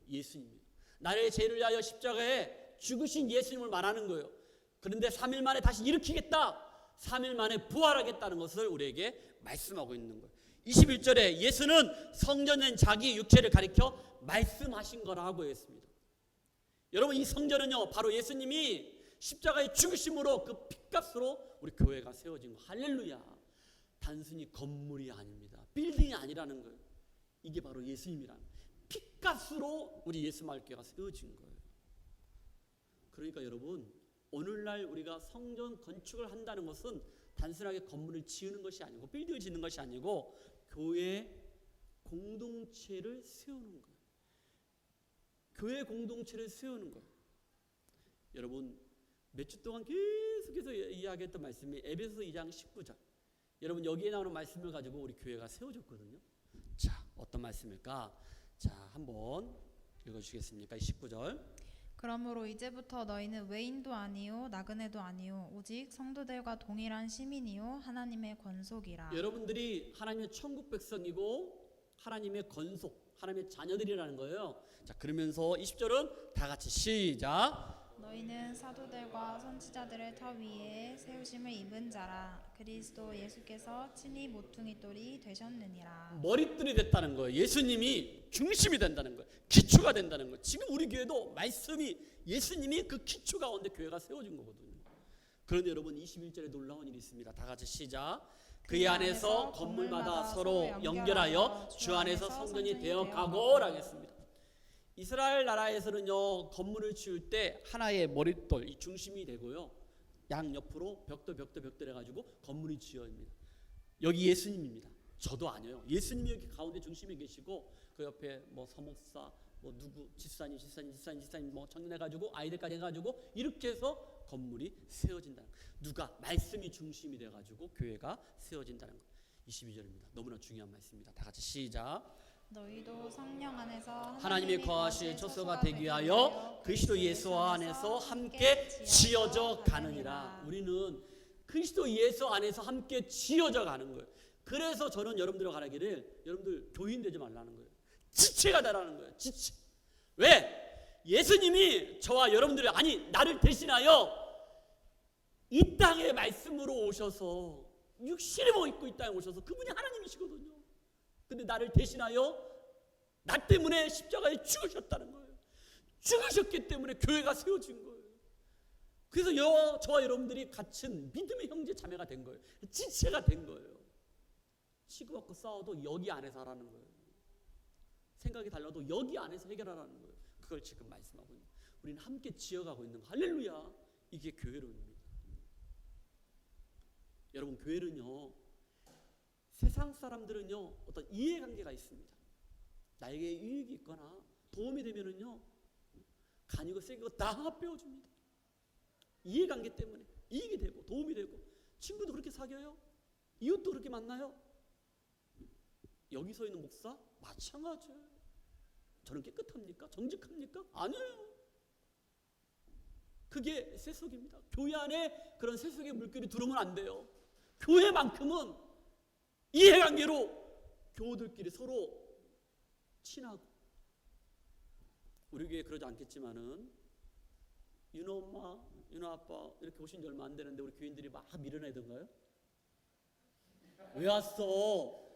예수님이에요. 나의 죄를 위하여 십자가에 죽으신 예수님을 말하는 거예요. 그런데 3일 만에 다시 일으키겠다, 3일 만에 부활하겠다는 것을 우리에게 말씀하고 있는 거예요. 21절에 예수는 성전된 자기 육체를 가리켜 말씀하신 거라고 했습니다. 여러분, 이 성전은요 바로 예수님이 십자가의 죽으심으로 그 핏값으로 우리 교회가 세워진 거. 할렐루야. 단순히 건물이 아닙니다. 빌딩이 아니라는 거예요. 이게 바로 예수님이라는 핏값으로 우리 예수 말교회가 세워진 거예요. 그러니까 여러분, 오늘날 우리가 성전 건축을 한다는 것은 단순하게 건물을 지으는 것이 아니고 빌딩을 짓는 것이 아니고 교회 공동체를 세우는 거예요. 교회 공동체를 세우는 거예요. 여러분, 몇 주 동안 계속해서 이야기했던 말씀이 에베소서 2장 19절. 여러분, 여기에 나오는 말씀을 가지고 우리 교회가 세워졌거든요. 자, 어떤 말씀일까? 자, 한번 읽어주시겠습니까? 19절. 그러므로 이제부터 너희는 외인도 아니요 나그네도 아니요 오직 성도들과 동일한 시민이요 하나님의 권속이라. 여러분들이 하나님의 천국 백성이고 하나님의 권속, 하나님의 자녀들이라는 거예요. 자, 그러면서 20절은 다 같이 시작. 너희는 사도들과 선지자들의 터 위에 세우심을 입은 자라. 그리스도 예수께서 친히 모퉁이 돌이 되셨느니라. 머릿돌이 됐다는 거예요. 예수님이 중심이 된다는 거예요. 기초가 된다는 거예요. 지금 우리 교회도 말씀이 예수님이 그 기초 가운데 교회가 세워진 거거든요. 그런데 여러분, 21절에 놀라운 일이 있습니다. 다 같이 시작. 그의 안에서 건물마다 서로 연결하여 주 안에서 성전이 되어가고 라겠습니다. 이스라엘 나라에서는요 건물을 지을 때 하나의 머릿돌, 이 중심이 되고요 양 옆으로 벽돌 해가지고 건물이 지어집니다. 여기 예수님입니다. 저도 아니에요. 예수님이 여기 가운데 중심에 계시고 그 옆에 뭐 서목사, 뭐 누구 집사님 뭐 청년해가지고 아이들까지 해가지고 이렇게 해서 건물이 세워진다는 거예요. 누가 말씀이 중심이 돼가지고 교회가 세워진다는 거예요. 22절입니다. 너무나 중요한 말씀입니다. 다 같이 시작. 너희도 성령 안에서 하나님이 거하실 처소가 되기 위하여 그리스도 예수 안에서 함께 지어져 가느니라. 우리는 그리스도 예수 안에서 함께 지어져 가는 거예요. 그래서 저는 여러분들과 가라기를 여러분들 교인 되지 말라는 거예요. 지체가 되라는 거예요. 지체. 왜? 예수님이 저와 여러분들을, 아니 나를 대신하여 이 땅에 말씀으로 오셔서 육신을 입고 이 땅에 오셔서 그분이 하나님이시거든요. 근데 나를 대신하여 나 때문에 십자가에 죽으셨다는 거예요. 죽으셨기 때문에 교회가 세워진 거예요. 그래서 저와 여러분들이 같은 믿음의 형제 자매가 된 거예요. 지체가 된 거예요. 치고받고 싸워도 여기 안에서 하라는 거예요. 생각이 달라도 여기 안에서 해결하라는 거예요. 그걸 지금 말씀하고 있는 거예요. 우리는 함께 지어가고 있는 거. 할렐루야. 이게 교회론입니다. 여러분, 교회는요 세상 사람들은요 어떤 이해관계가 있습니다. 나에게 유익이 있거나 도움이 되면은요 간이고 세고 다 빼어줍니다. 이해관계 때문에 이익이 되고 도움이 되고. 친구도 그렇게 사귀어요? 이웃도 그렇게 만나요? 여기서 있는 목사 마찬가지예요. 저는 깨끗합니까? 정직합니까? 아니에요. 그게 세속입니다. 교회 안에 그런 세속의 물결이 들어오면 안 돼요. 교회만큼은 이해관계로 교우들끼리 서로 친하고. 우리 교회 그러지 않겠지만은 윤호 엄마, 윤호 아빠 이렇게 오신 지 얼마 안 되는데 우리 교인들이 막 밀어내던가요? 왜 왔어?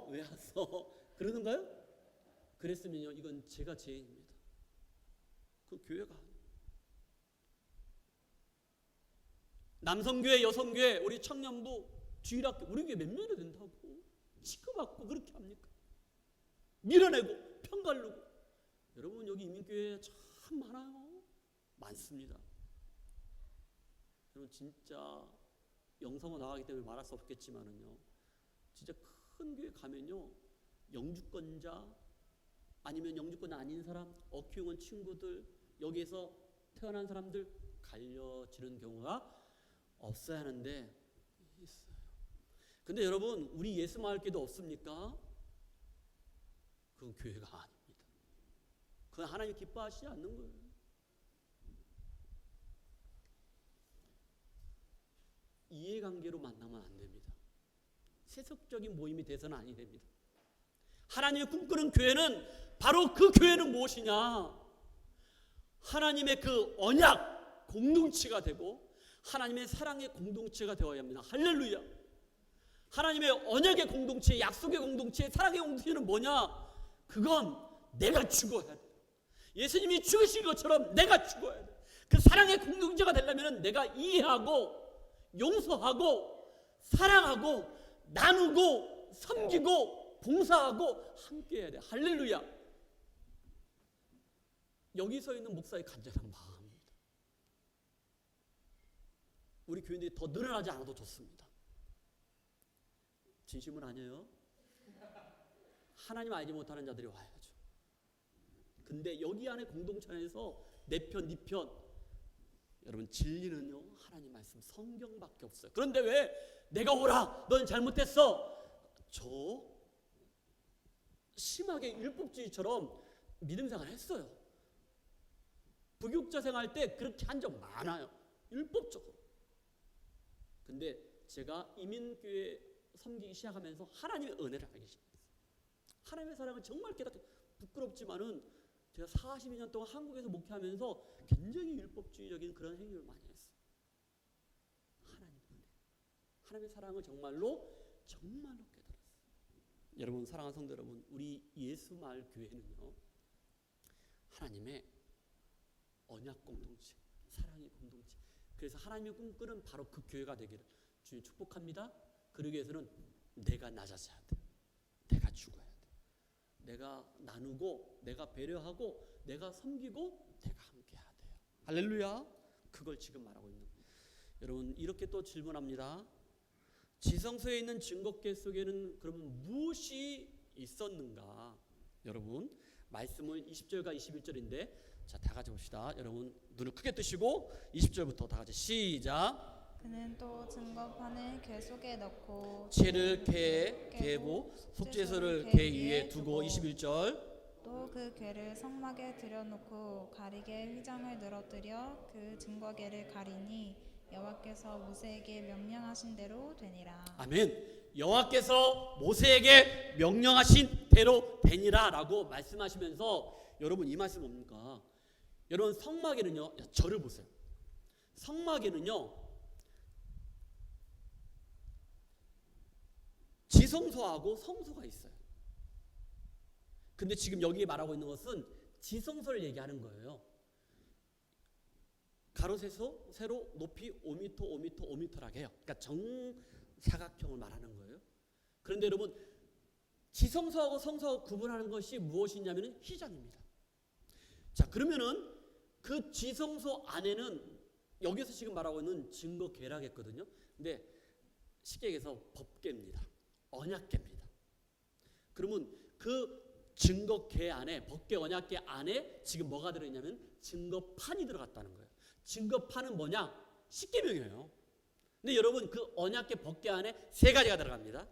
왜 왔어? 그러는가요? 그랬으면요 이건 제가 죄인입니다. 그 교회가 아니에요. 남성교회, 여성교회, 우리 청년부, 주일학교, 우리 교회 몇 명이나 된다고 치고받고 그렇게 합니까? 밀어내고 편가르고. 여러분, 여기 이민교회 참 많아요. 많습니다. 여러분, 진짜 영성으로 나가기 때문에 말할 수 없겠지만은요 진짜 큰 교회 가면요 영주권자 아니면 영주권 아닌 사람, 어큐원 친구들, 여기에서 태어난 사람들 갈려지는 경우가 없어야 하는데 있어요. 근데 여러분, 우리 예수 마을교회도 없습니까? 그건 교회가 아닙니다. 그건 하나님 기뻐하시지 않는 거예요. 이해관계로 만나면 안 됩니다. 세속적인 모임이 돼서는 아니 됩니다. 하나님이 꿈꾸는 교회는 바로 그 교회는 무엇이냐? 하나님의 그 언약 공동체가 되고 하나님의 사랑의 공동체가 되어야 합니다. 할렐루야. 하나님의 언약의 공동체, 약속의 공동체, 사랑의 공동체는 뭐냐? 그건 내가 죽어야 돼. 예수님이 죽으신 것처럼 내가 죽어야 돼. 그 사랑의 공동체가 되려면 내가 이해하고 용서하고 사랑하고 나누고 섬기고 봉사하고 함께 해야 돼. 할렐루야. 여기 서 있는 목사의 간절한 마음입니다. 우리 교인들이 더 늘어나지 않아도 좋습니다. 진심은 아니에요. 하나님 알지 못하는 자들이 와야죠. 근데 여기 안에 공동체 안에서 내 편, 네 편, 여러분 진리는요 하나님 말씀 성경밖에 없어요. 그런데 왜 내가 오라 넌 잘못했어, 저 심하게 율법주의처럼 믿음 생활 했어요. 부교육자 생활 때 그렇게 한 적 많아요, 율법적으로. 근데 제가 이민교회 섬기기 시작하면서 하나님의 은혜를 알기 시작했어요. 하나님의 사랑을 정말 깨닫게. 부끄럽지만은 제가 42년 동안 한국에서 목회하면서 굉장히 율법주의적인 그런 행위를 많이 했어요. 하나님의 은혜, 하나님의 사랑을 정말로 깨달았어요. 여러분, 사랑하는 성도 여러분, 우리 예수마을 교회는요 하나님의 언약 공동체, 사랑의 공동체. 그래서 하나님의 꿈꾸는 바로 그 교회가 되기를 주님 축복합니다. 그러기 위해서는 내가 낮아져야 돼요. 내가 죽어야 돼요. 내가 나누고, 내가 배려하고, 내가 섬기고, 내가 함께 해야 돼요. 할렐루야. 그걸 지금 말하고 있는 거예요. 여러분, 이렇게 또 질문합니다. 지성소에 있는 증거계 속에는 그러면 무엇이 있었는가? 여러분, 말씀은 20절과 21절인데, 자, 다 같이 봅시다. 여러분, 눈을 크게 뜨시고 20절부터 다 같이 시작. 그는 또 증거판을 궤 속에 넣고 채를 궤에 개고 속죄소를 궤 위에 두고 21절. 또 그 궤를 성막에 들여놓고 가리개 휘장을 늘어뜨려 그 증거궤를 가리니 여호와께서 모세에게 명령하신 대로 되니라. 아멘. 여호와께서 모세에게 명령하신 대로 되니라라고 말씀하시면서 여러분 이 말씀 뭡니까? 여러분 성막에는요, 저를 보세요. 성막에는요 지성소하고 성소가 있어요. 근데 지금 여기에 말하고 있는 것은 지성소를 얘기하는 거예요. 가로 세로 높이 5m, 5m, 5m라고 해요. 그러니까 정사각형을 말하는 거예요. 그런데 여러분 지성소하고 성소하고 구분하는 것이 무엇이냐면 휘장입니다. 자, 그러면은 그 지성소 안에는 여기서 지금 말하고 있는 증거궤라고 했거든요. 근데 쉽게 얘기해서 법궤입니다. 언약궤입니다. 그러면 그 증거궤 안에, 법궤 언약궤 안에 지금 뭐가 들어있냐면 증거판이 들어갔다는 거예요. 증거판은 뭐냐? 십계명이에요. 근데 여러분 그 언약궤 법궤 안에 세 가지가 들어갑니다.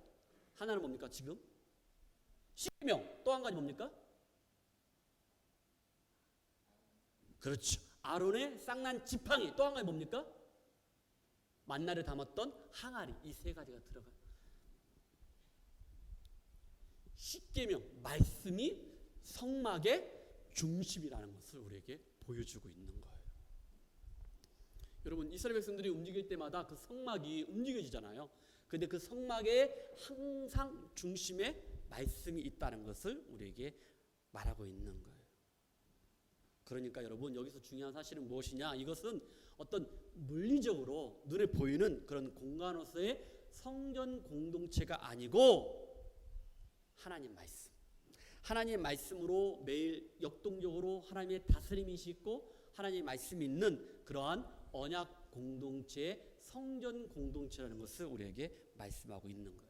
하나는 뭡니까 지금? 십계명. 또 한 가지 뭡니까? 그렇죠. 아론의 쌍난 지팡이. 또 한 가지 뭡니까? 만나를 담았던 항아리. 이 세 가지가 들어가요. 십계명, 말씀이 성막의 중심이라는 것을 우리에게 보여주고 있는 거예요. 여러분 이스라엘 백성들이 움직일 때마다 그 성막이 움직여지잖아요. 근데 그 성막의 항상 중심에 말씀이 있다는 것을 우리에게 말하고 있는 거예요. 그러니까 여러분 여기서 중요한 사실은 무엇이냐? 이것은 어떤 물리적으로 눈에 보이는 그런 공간으로서의 성전 공동체가 아니고 하나님 말씀, 하나님의 말씀으로 매일 역동적으로 하나님의 다스림이 있고 하나님의 말씀이 있는 그러한 언약 공동체의 성전 공동체라는 것을 우리에게 말씀하고 있는 거예요.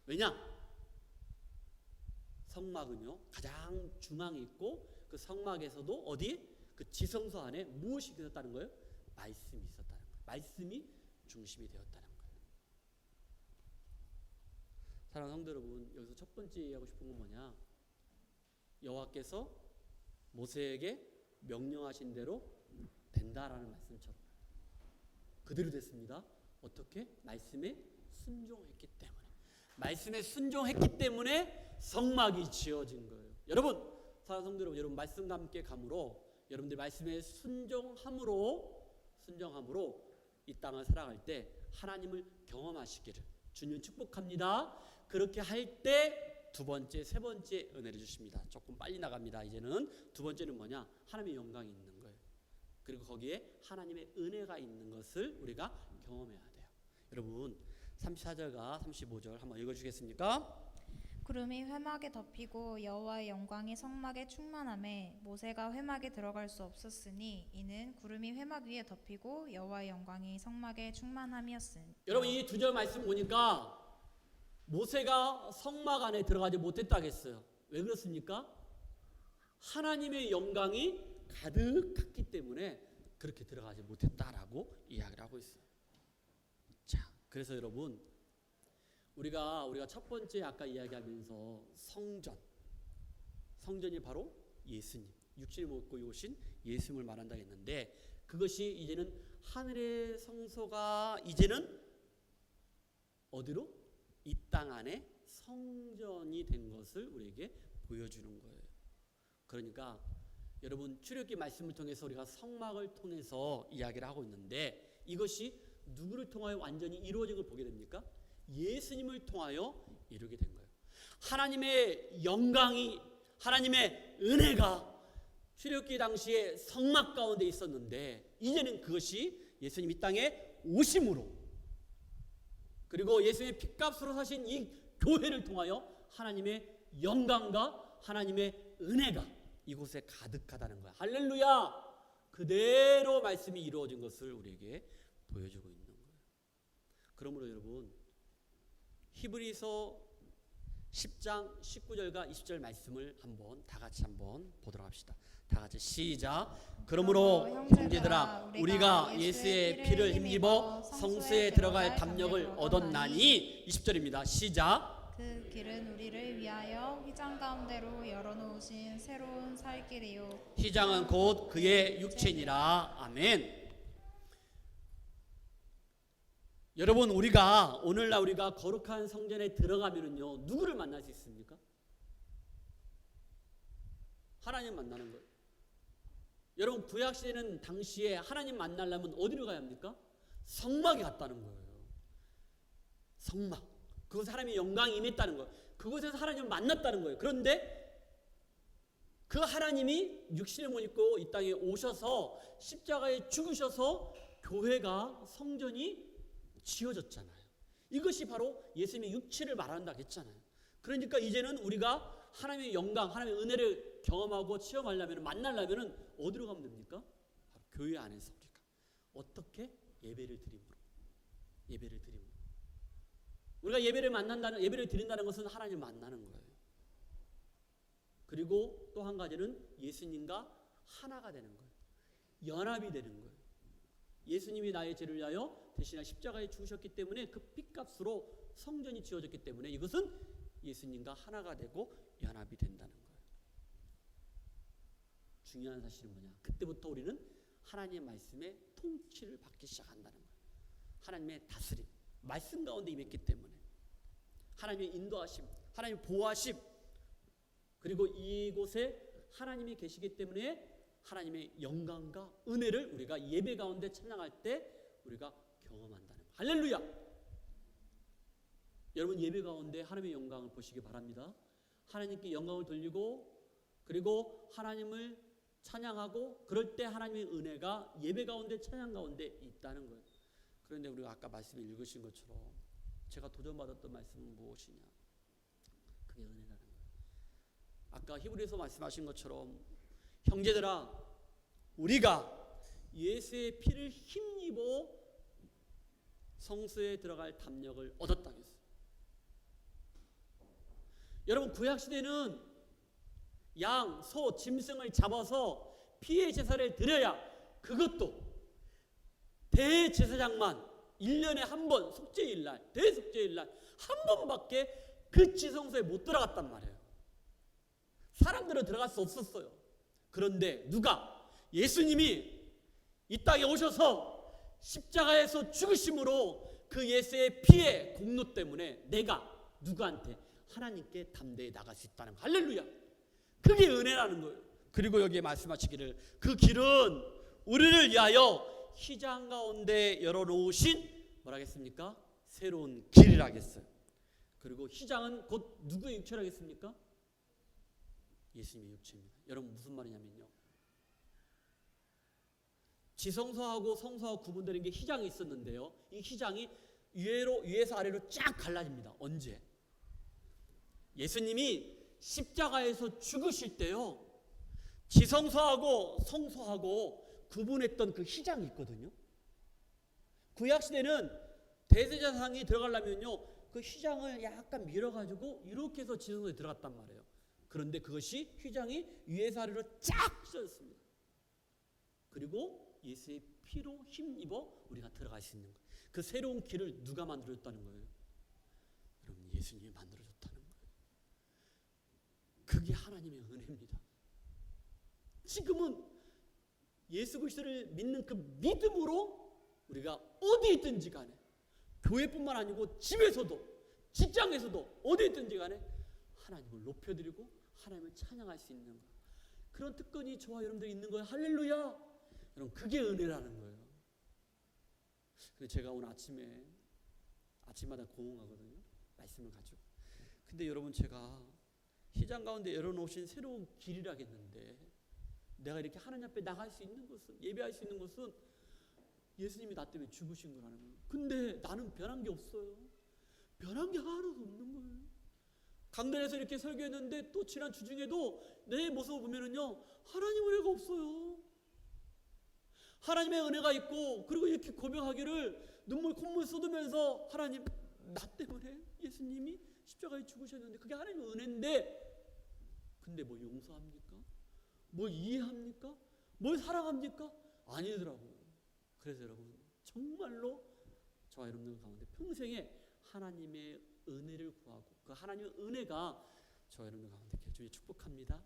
왜냐? 성막은요 가장 중앙에 있고 그 성막에서도 어디? 그 지성소 안에 무엇이 있었다는 거예요? 말씀이 있었다는 거예요. 말씀이 중심이 되었다는 거예요. 사랑하는 성도 여러분, 여기서 첫 번째 얘기하고 싶은 건 뭐냐? 여호와께서 모세에게 명령하신 대로 된다라는 말씀처럼 그대로 됐습니다. 어떻게? 말씀에 순종했기 때문에. 말씀에 순종했기 때문에 성막이 지어진 거예요. 여러분, 사랑하는 성도 여러분, 여러분 말씀과 함께 감으로 여러분들 말씀에 순종함으로 이 땅을 살아갈 때 하나님을 경험하시기를 주님 축복합니다. 그렇게 할 때 두 번째, 세 번째 은혜를 주십니다. 조금 빨리 나갑니다. 이제는 두 번째는 뭐냐? 하나님의 영광이 있는 거예요. 그리고 거기에 하나님의 은혜가 있는 것을 우리가 경험해야 돼요. 여러분 34절과 35절 한번 읽어주겠습니까? 구름이 회막에 덮이고 여호와의 영광이 성막에 충만함에 모세가 회막에 들어갈 수 없었으니 이는 구름이 회막 위에 덮이고 여호와의 영광이 성막에 충만함이었으니. 여러분 이 두 절 말씀 보니까 모세가 성막 안에 들어가지 못했다겠어요. 왜 그렇습니까? 하나님의 영광이 가득했기 때문에 그렇게 들어가지 못했다라고 이야기를 하고 있어요. 자, 그래서 여러분 우리가 첫 번째 아까 이야기하면서 성전이 바로 예수님, 육신을 입고 오신 예수님을 말한다 했는데 그것이 이제는 하늘의 성소가 이제는 어디로? 이 땅 안에 성전이 된 것을 우리에게 보여주는 거예요. 그러니까 여러분 출애굽기 말씀을 통해서 우리가 성막을 통해서 이야기를 하고 있는데 이것이 누구를 통하여 완전히 이루어진 걸 보게 됩니까? 예수님을 통하여 이루게 된 거예요. 하나님의 영광이, 하나님의 은혜가 출애굽기 당시에 성막 가운데 있었는데 이제는 그것이 예수님 이 땅에 오심으로 그리고 예수님의 핏값으로 사신 이 교회를 통하여 하나님의 영광과 하나님의 은혜가 이곳에 가득하다는 거야. 할렐루야! 그대로 말씀이 이루어진 것을 우리에게 보여주고 있는 거예요. 그러므로 여러분 히브리서 10장 19절과 20절 말씀을 다 같이 보도록 합시다. 다 같이 시작. 그러므로 형제들아 우리가 예수의 피를 힘입어 성수에 들어갈 담력을 얻었나니 20절입니다. 시작. 그 길은 우리를 위하여 휘장 가운데로 열어놓으신 새로운 살 길이요 휘장은 곧 그의 육체니라. 아멘. 여러분 오늘날 우리가 거룩한 성전에 들어가면은요 누구를 만날 수 있습니까? 하나님 만나는 거예요. 여러분 구약시대는 당시에 하나님 만나려면 어디로 가야 합니까? 성막에 갔다는 거예요. 성막. 그곳에 하나님의 영광이 임했다는 거예요. 그곳에서 하나님을 만났다는 거예요. 그런데 그 하나님이 육신의 몸 입고 이 땅에 오셔서 십자가에 죽으셔서 교회가 성전이 지어졌잖아요. 이것이 바로 예수님의 육체를 말한다고 했잖아요. 그러니까 이제는 우리가 하나님의 영광, 하나님의 은혜를 경험하고 체험하려면 만나려면 어디로 가면 됩니까? 바로 교회 안에서 우리가 어떻게 예배를 드림으로 우리가 예배를 드린다는 것은 하나님을 만나는 거예요. 그리고 또 한 가지는 예수님과 하나가 되는 거예요. 연합이 되는 거예요. 예수님이 나의 죄를 위하여 대신에 십자가에 죽으셨기 때문에 그 핏값으로 성전이 지어졌기 때문에 이것은 예수님과 하나가 되고 연합이 된다는 거예요. 중요한 사실은 뭐냐? 그때부터 우리는 하나님의 말씀의 통치를 받기 시작한다는 거예요. 하나님의 다스림, 말씀 가운데 임했기 때문에 하나님의 인도하심, 하나님의 보호하심, 그리고 이곳에 하나님이 계시기 때문에 하나님의 영광과 은혜를 우리가 예배 가운데 찬양할 때 우리가 경험한다는 거예요. 할렐루야! 여러분 예배 가운데 하나님의 영광을 보시기 바랍니다. 하나님께 영광을 돌리고 그리고 하나님을 찬양하고 그럴 때 하나님의 은혜가 예배 가운데 찬양 가운데 있다는 거예요. 그런데 우리가 아까 말씀을 읽으신 것처럼 제가 도전받았던 말씀은 무엇이냐? 그게 은혜라는 거예요. 아까 히브리서 말씀하신 것처럼 형제들아 우리가 예수의 피를 힘입어 성소에 들어갈 담력을 얻었다 했어요. 여러분 구약시대는 양, 소, 짐승을 잡아서 피의 제사를 드려야 그것도 대제사장만 1년에 한 번 속죄일날 대속죄일날 한 번밖에 그 지성소에 못 들어갔단 말이에요. 사람들은 들어갈 수 없었어요. 그런데 누가? 예수님이 이 땅에 오셔서 십자가에서 죽으심으로 그 예수의 피의 공로 때문에 내가 누구한테? 하나님께 담대히 나갈 수 있다는 거. 할렐루야. 그게 은혜라는 거예요. 그리고 여기에 말씀하시기를 그 길은 우리를 위하여 휘장 가운데 열어놓으신 뭐라겠습니까? 새로운 길이라겠어요. 그리고 휘장은 곧 누구의 육체라겠습니까? 예수님의 육체입니다. 여러분 무슨 말이냐면요, 지성소하고 성소하고 구분되는 게 휘장이 있었는데요, 이 휘장이 위에서 아래로 쫙 갈라집니다. 언제? 예수님이 십자가에서 죽으실 때요, 지성소하고 성소하고 구분했던 그 휘장이 있거든요. 구약시대는 대제사장이 들어가려면요, 그 휘장을 약간 밀어가지고 이렇게 해서 지성소에 들어갔단 말이에요. 그런데 그것이 휘장이 위에서 아래로 쫙 찢어졌습니다. 그리고 예수의 피로 힘입어 우리가 들어갈 수 있는 거예요. 그 새로운 길을 누가 만들어줬다는 거예요? 여러분, 예수님이 만들어줬다는 거예요. 그게 하나님의 은혜입니다. 지금은 예수 그리스도를 믿는 그 믿음으로 우리가 어디 있든지 간에, 교회뿐만 아니고 집에서도 직장에서도 어디 있든지 간에 하나님을 높여드리고 하나님을 찬양할 수 있는 것, 그런 특권이 저와 여러분들이 있는 거예요. 할렐루야. 여러분, 그게 은혜라는 거예요. 그래서 제가 오늘 아침마다 공흥하거든요, 말씀을 가지고. 근데 여러분, 제가 휘장 가운데 열어놓으신 새로운 길이라겠는데, 내가 이렇게 하나님 앞에 나갈 수 있는 것은, 예배할 수 있는 것은 예수님이 나 때문에 죽으신 거라는 거예요. 근데 나는 변한 게 없어요. 변한 게 하나도 없는 거예요. 강단에서 이렇게 설교했는데 또 지난 주중에도 내 모습을 보면은요, 하나님 은혜가 없어요. 하나님의 은혜가 있고, 그리고 이렇게 고백하기를 눈물 콧물 쏟으면서, 하나님, 나 때문에 예수님이 십자가에 죽으셨는데 그게 하나님의 은혜인데, 근데 뭐 용서합니까? 뭐 이해합니까? 뭘 사랑합니까? 아니더라고요. 그래서 여러분, 정말로 저와 여러분들 가운데 평생에 하나님의 은혜를 구하고, 그 하나님의 은혜가 저와 여러분들 가운데 주님 축복합니다.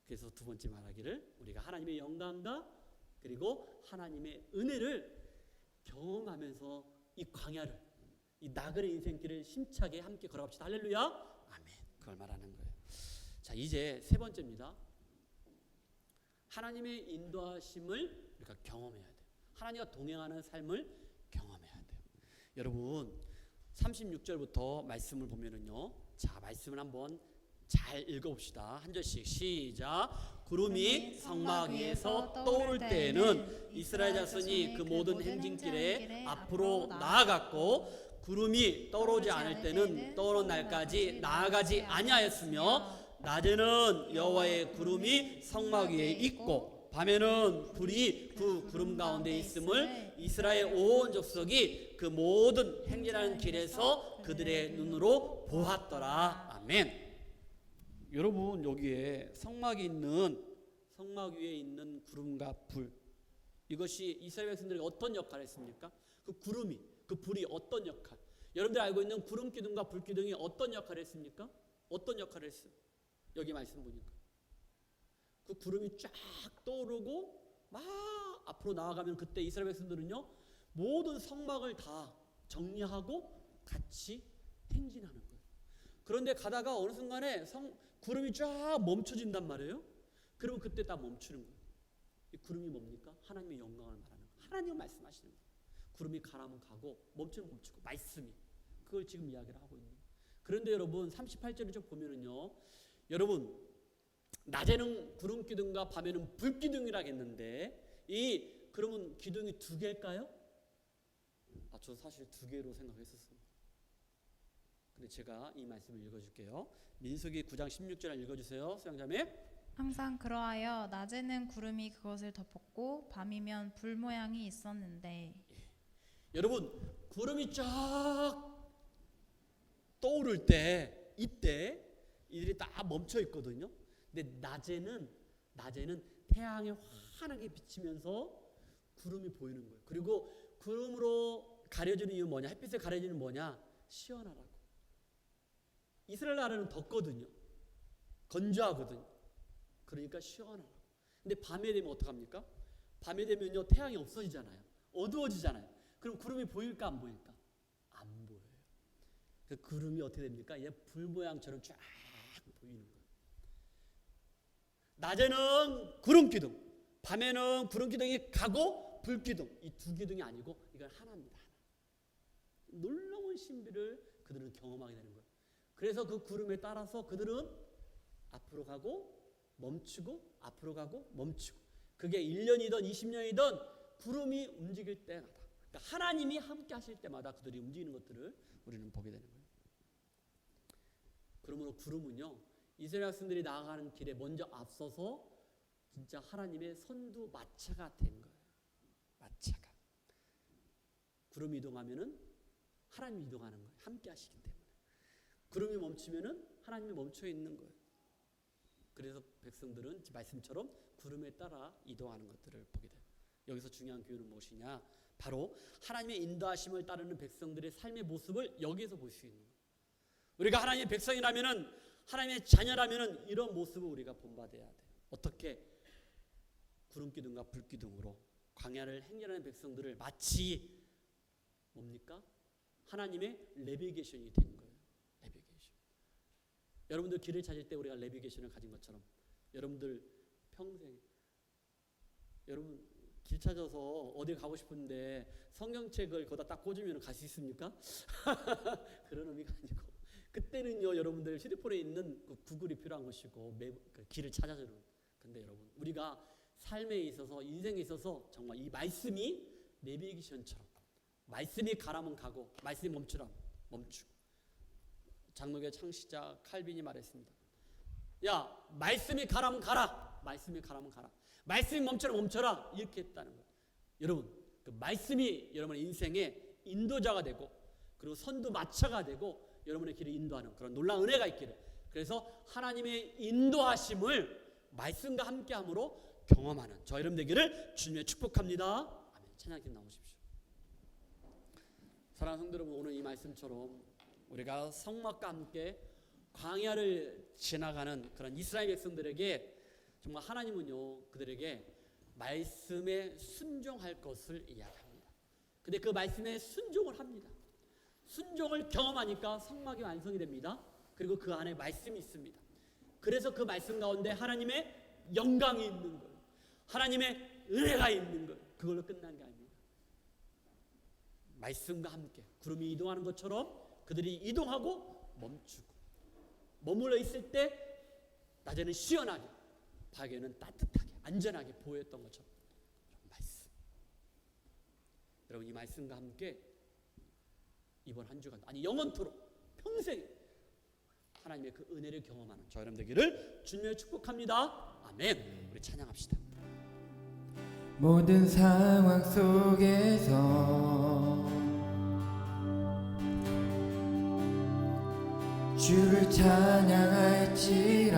그래서 두 번째 말하기를, 우리가 하나님의 영광과 그리고 하나님의 은혜를 경험하면서 이 광야를, 이 나그네 인생길을 힘차게 함께 걸어갑시다. 할렐루야. 아멘. 그걸 말하는 거예요. 자, 이제 세 번째입니다. 하나님의 인도하심을 우리가 경험해야 돼요. 하나님과 동행하는 삶을 경험해야 돼요. 여러분, 36절부터 말씀을 보면은요, 자, 말씀을 한번 잘 읽어봅시다. 한 절씩 시작. 구름이 성막 위에서 떠오를 때에는 이스라엘 자손이 그 모든 행진길에 앞으로 나아갔고, 구름이 떠오르지 않을 때는 떠오른 날까지 나아가지 아니하였으며, 낮에는 여호와의 구름이 성막 위에 있고 밤에는 불이 그 구름 가운데 있음을 이스라엘 온 족속이 그 모든 행진하는 길에서 그들의 눈으로 보았더라. 아멘. 여러분, 여기에 성막 위에 있는 구름과 불, 이것이 이스라엘 백성들에게 어떤 역할을 했습니까? 그 구름이, 그 불이 어떤 역할? 여러분들 알고 있는 구름 기둥과 불 기둥이 어떤 역할을 했습니까? 어떤 역할을 했어요? 여기 말씀 보니까 그 구름이 쫙 떠오르고 막 앞으로 나아가면, 그때 이스라엘 백성들은요, 모든 성막을 다 정리하고 같이 행진하는 거예요. 그런데 가다가 어느 순간에 구름이 쫙 멈춰진단 말이에요. 그러면 그때 딱 멈추는 거예요. 이 구름이 뭡니까? 하나님의 영광을 말하는 거예요. 하나님은 말씀하시는 거예요. 구름이 가라면 가고 멈추면 멈추고, 말씀이 그걸 지금 이야기를 하고 있는 거예요. 그런데 여러분, 38절을 좀 보면은요, 여러분, 낮에는 구름 기둥과 밤에는 불 기둥이라 했는데, 그러면 기둥이 두 개일까요? 저 사실 두 개로 생각했었습니다. 근데 제가 이 말씀을 읽어줄게요. 민수기 9장 16절 읽어주세요. 수양자매. 항상 그러하여 낮에는 구름이 그것을 덮었고 밤이면 불 모양이 있었는데. 여러분, 구름이 쫙 떠오를 때, 이때 이들이 다 멈춰 있거든요. 근데 낮에는 태양이 환하게 비치면서 구름이 보이는 거예요. 그리고 구름으로 가려지는 이유는 뭐냐? 햇빛에 가려지는 뭐냐? 시원하라고. 이스라엘 나라는 덥거든요. 건조하거든요. 그러니까 시원하라고. 근데 밤에 되면 어떡합니까? 밤에 되면요, 태양이 없어지잖아요. 어두워지잖아요. 그럼 구름이 보일까 안 보일까? 안 보여요. 그 구름이 어떻게 됩니까? 이제 불 모양처럼 쫙 보이는 거예요. 낮에는 구름 기둥, 밤에는 구름 기둥이 가고 불 기둥, 이 두 기둥이 아니고 이건 하나입니다. 하나. 놀라운 신비를 그들은 경험하게 되는 거예요. 그래서 그 구름에 따라서 그들은 앞으로 가고 멈추고 앞으로 가고 멈추고, 그게 1년이든 20년이든 구름이 움직일 때마다, 그러니까 하나님이 함께 하실 때마다 그들이 움직이는 것들을 우리는 보게 되는 거예요. 그러므로 구름은요, 이스라엘 백성들이 나아가는 길에 먼저 앞서서 진짜 하나님의 선두 마차가 된 거예요. 마차가. 구름이 이동하면은 하나님이 이동하는 거예요. 함께 하시기 때문에. 구름이 멈추면은 하나님이 멈춰 있는 거예요. 그래서 백성들은 말씀처럼 구름에 따라 이동하는 것들을 보게 돼요. 여기서 중요한 교훈은 무엇이냐? 바로 하나님의 인도하심을 따르는 백성들의 삶의 모습을 여기에서 볼 수 있는 거예요. 우리가 하나님의 백성이라면은, 하나님의 자녀라면은 이런 모습을 우리가 본받아야 돼요. 어떻게? 구름기둥과 불기둥으로 광야를 행렬하는 백성들을 마치 뭡니까? 하나님의 내비게이션이 되는 거예요. 내비게이션. 여러분들 길을 찾을 때 우리가 내비게이션을 가진 것처럼, 여러분들 평생, 여러분 길 찾아서 어디 가고 싶은데 성경책을 거기다 딱 꽂으면 갈 수 있습니까? 그런 의미가 아니고, 그때는요 여러분들 휴대폰에 있는 그 구글이 필요한 것이고 그 길을 찾아주는. 근데 여러분, 우리가 삶에 있어서, 인생에 있어서 정말 이 말씀이 내비게이션처럼, 말씀이 가라면 가고 말씀이 멈추라면 멈추고. 장로교의 창시자 칼빈이 말했습니다. 야, 말씀이 가라면 가라, 말씀이 가라면 가라, 말씀이 멈추라면 멈춰라, 이렇게 했다는 거예요. 여러분, 그 말씀이 여러분의 인생의 인도자가 되고, 그리고 선두 마차가 되고 여러분의 길을 인도하는 그런 놀라운 은혜가 있기를. 그래서 하나님의 인도하심을 말씀과 함께함으로 경험하는 저 여러분 되기를 주님의 축복합니다. 아멘. 찬양팀 나오십시오. 사랑하는 성도 여러분, 오늘 이 말씀처럼 우리가 성막과 함께 광야를 지나가는 그런 이스라엘 백성들에게 정말 하나님은요 그들에게 말씀에 순종할 것을 이야기합니다. 근데 그 말씀에 순종을 합니다. 순종을 경험하니까 성막이 완성이 됩니다. 그리고 그 안에 말씀이 있습니다. 그래서 그 말씀 가운데 하나님의 영광이 있는 거예요. 하나님의 은혜가 있는 거예요. 그걸로 끝난 게 아닙니다. 말씀과 함께 구름이 이동하는 것처럼 그들이 이동하고 멈추고, 머물러 있을 때 낮에는 시원하게, 밤에는 따뜻하게, 안전하게 보였던 것처럼 말씀. 여러분, 이 말씀과 함께 이번 한 주간, 아니 영원토록 평생 하나님의 그 은혜를 경험하는 저 여러분 되기를 주님의 축복합니다. 아멘. 우리 찬양합시다. 모든 상황 속에서 주를 찬양할지라.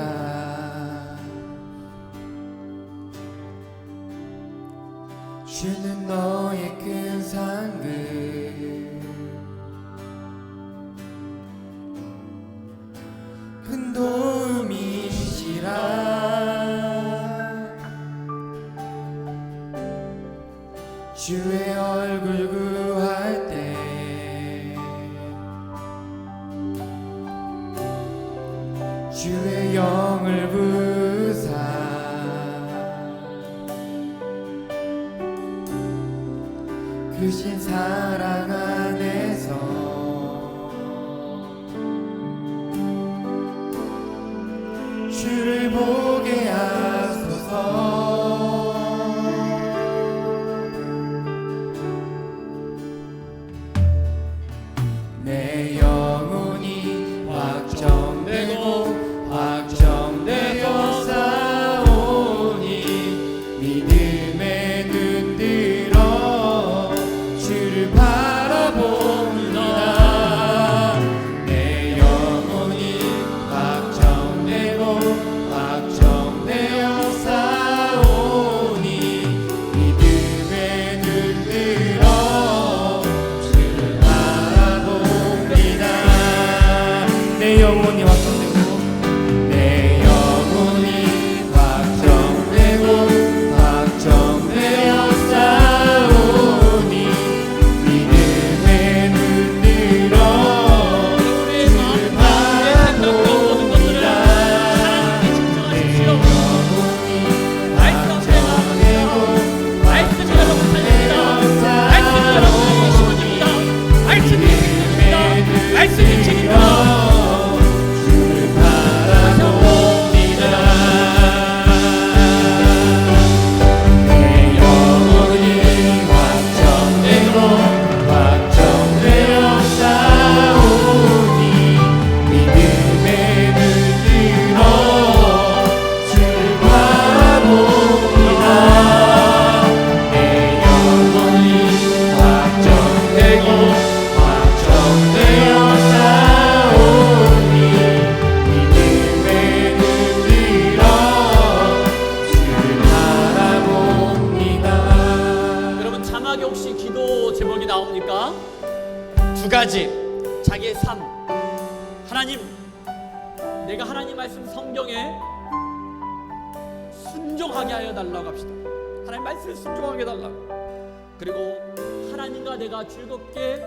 주는 너의 큰 상급, 큰 도움이시라. 주의 얼굴 구할 때 주의 영을 부사 크신 사랑 안에서 주를 보게 하소서. 내 영혼이 확정되고 확정되어 싸우니 믿음에 눈 들어 주를 바라봅니다. 내 영혼이 확정되고 확정되어 싸우니 믿음에 눈 들어 주를 바라봅니다. 내 영혼이 확정되고 내 영혼이 확정되고 확정되어 싸우니 믿음에 눈 들어 주를 바라봅니다. 내 영혼이 확정되고 확정되어 싸우니 마지막에 혹시 기도 제목이 나옵니까? 두 가지. 자기의 삶. 하나님, 내가 하나님 말씀 성경에 순종하게 하여 달라고 합시다. 하나님 말씀에 순종하게 해달라고. 그리고 하나님과 내가 즐겁게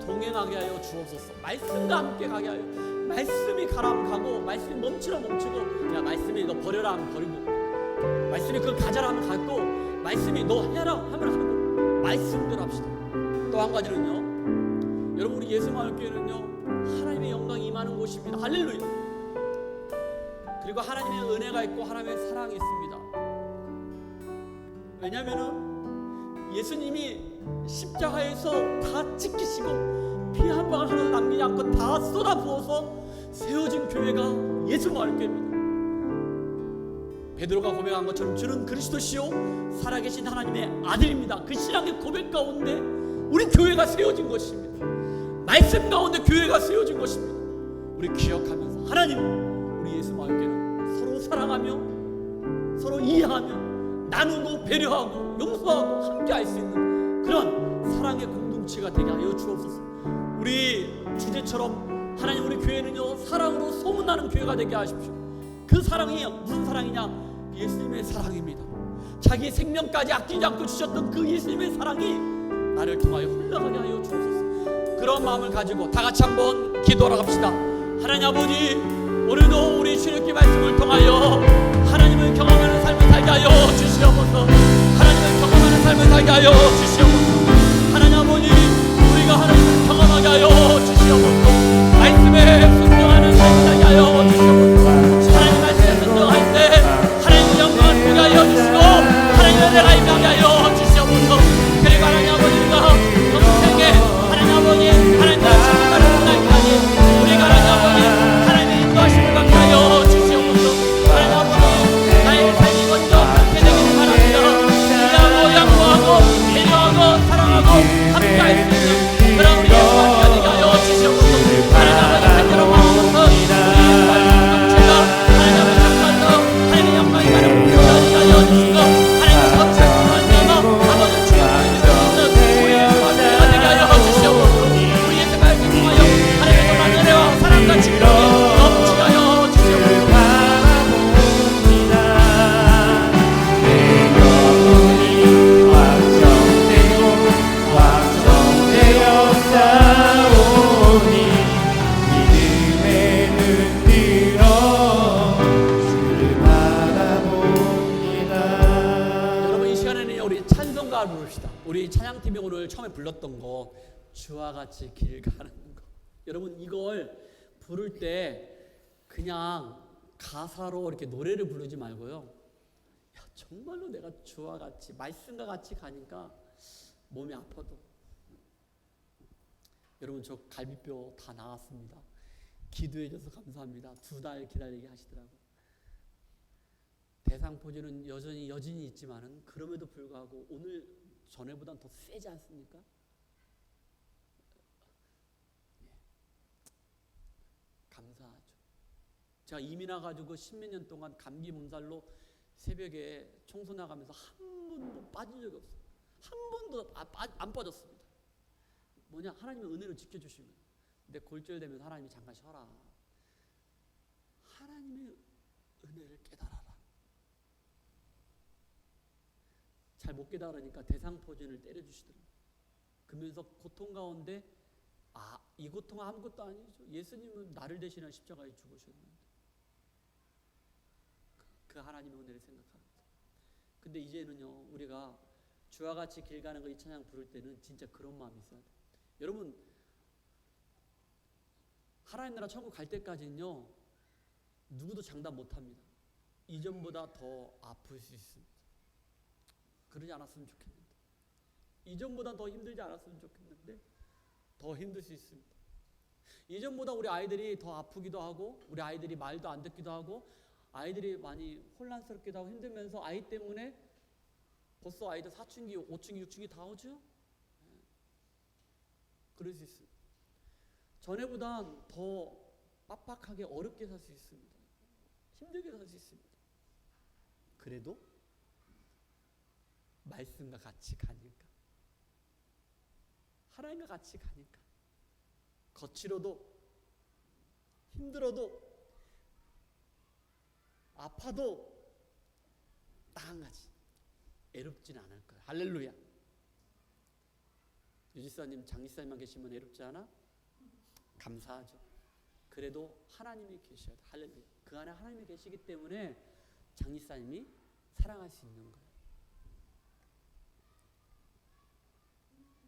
동행하게 하여 주옵소서. 말씀과 함께 가게 하여. 말씀이 가라면 가고, 말씀이 멈추라 멈추고, 야 말씀이 너 버려라 하면 버리고, 말씀이 그걸 가져라 하면 갖고, 말씀이 너 해라 하면 하고, 말씀대로 합시다. 또 한 가지는요, 여러분 우리 예수마을교회는요 하나님의 영광이 임하는 곳입니다. 할렐루야. 그리고 하나님의 은혜가 있고 하나님의 사랑이 있습니다. 왜냐하면은 예수님이 십자가에서 다 지키시고 피 한 방울 하나도 남기지 않고 다 쏟아부어서 세워진 교회가 예수마을교회입니다. 베드로가 고백한 것처럼 주는 그리스도시요 살아계신 하나님의 아들입니다. 그 신앙의 고백 가운데 우리 교회가 세워진 것입니다. 말씀 가운데 교회가 세워진 것입니다. 우리 기억하면서 하나님, 우리 예수마을교회는 서로 사랑하며 서로 이해하며 나누고 배려하고 용서하고 함께 할 수 있는 그런 사랑의 공동체가 되게 하여 주옵소서. 우리 주제처럼 하나님, 우리 교회는요 사랑으로 소문나는 교회가 되게 하십시오. 그 사랑이 무슨 사랑이냐? 예수님의 사랑입니다. 자기 생명까지 아끼지 않고 주셨던 그 예수님의 사랑이 나를 통하여 흘러가게 하여 주옵소서. 그런 마음을 가지고 다 같이 한번 기도하러 갑시다. 하나님 아버지, 오늘도 우리 주님의 말씀을 통하여 하나님을 경험하는 삶을 살게 하여 주시옵소서. 하나님을 경험하는 삶을 살게 하여 주시옵소서. 하나님 아버지, 우리가 하나님을 경험하게 하여 주시옵소서. 말씀에 순종하는 삶을 살게 하여 주시옵소서. 하나님 말씀에 순종할 때 하나님의 영광을 보게 하여 주시고 하나님의 은혜가 임하게 하여 주시옵소서. 그리고 하나님 아버지가 평생에 하나님 아버지 하나님과 친구가는 그날까지 우리가 하나님 아버지 하나님의 인도하심을 받게 하여 주시옵소서. 하나님 아버지, 나의 삶이 먼저 그렇게 되기를 바랍니다. 이해하고 양보하고 배려하고 사랑하고 함께 할 수 있는 그런 우리 예수가 되게 하여 주시옵소서. 하나님 아버지 간절한 마음으로서 우리 예수와 공동체가 하나님 아버지 정말로 하나님의 영광이 가는 공동체가 되게 하여 주시고 하나님의 검찰을 통하여 아버지 주님을 믿을 수 있는 우리 예수와 교회가 되게 하여 주시옵소서. 우리 예수가 통하여 하나님의 놀라운 은혜와 사랑과 축복이 넘치게 하여 주시옵소서. 여러분, 이 시간에는 우리 찬송가를 부릅시다. 우리 찬양팀이 오늘 처음에 불렀던 거, 주와 같이 길 가는 거. 여러분, 이걸 부를 때 그냥 가사로 이렇게 노래를 부르지 말고요, 야, 정말로 내가 주와 같이 말씀과 같이 가니까 몸이 아파도. 여러분, 저 갈비뼈 다 나왔습니다. 기도해줘서 감사합니다. 2달 기다리게 하시더라고요. 대상포진은 여진이 있지만은 그럼에도 불구하고 오늘 전에보단 더 세지 않습니까? 감사하죠. 제가 이민 와가지고 10몇 년 동안 감기 몸살로 새벽에 청소 나가면서 한 번도 빠진 적이 없어요. 한 번도 안 빠졌습니다. 뭐냐? 하나님의 은혜를 지켜주시면. 근데 골절되면 하나님이 잠깐 쉬어라. 하나님의 은혜를 깨달아라. 잘 못 깨달으니까 대상포진을 때려주시더라고요. 그러면서 고통 가운데 이 고통은 아무것도 아니죠. 예수님은 나를 대신한 십자가에 죽으셨는데. 그 하나님의 은혜를 생각합니다. 근데 이제는요, 우리가 주와 같이 길 가는 거 이 찬양 부를 때는 진짜 그런 마음이 있어야 돼요. 여러분, 하나님 나라 천국 갈 때까지는요, 누구도 장담 못합니다. 이전보다 더 아플 수 있습니다. 그러지 않았으면 좋겠는데, 이전보다 더 힘들지 않았으면 좋겠는데 더 힘들 수 있습니다. 이전보다 우리 아이들이 더 아프기도 하고, 우리 아이들이 말도 안 듣기도 하고, 아이들이 많이 혼란스럽기도 하고 힘들면서 아이 때문에 벌써 아이들 4층기, 5층기, 6층기 다 오죠? 그럴 수 있습니다. 전에보단 더 빡빡하게 어렵게 살 수 있습니다. 힘들게 살 수 있습니다. 그래도 말씀과 같이 가니까 하나님과 같이 가니까 거칠어도 힘들어도 아파도 딱 한 가지 애롭지는 않을 거야. 할렐루야. 유지사님, 장지사님만 계시면 애롭지 않아? 감사하죠. 그래도 하나님이 계셔야 돼. 할렐루야. 그 안에 하나님이 계시기 때문에 장지사님이 사랑할 수 있는 거예요.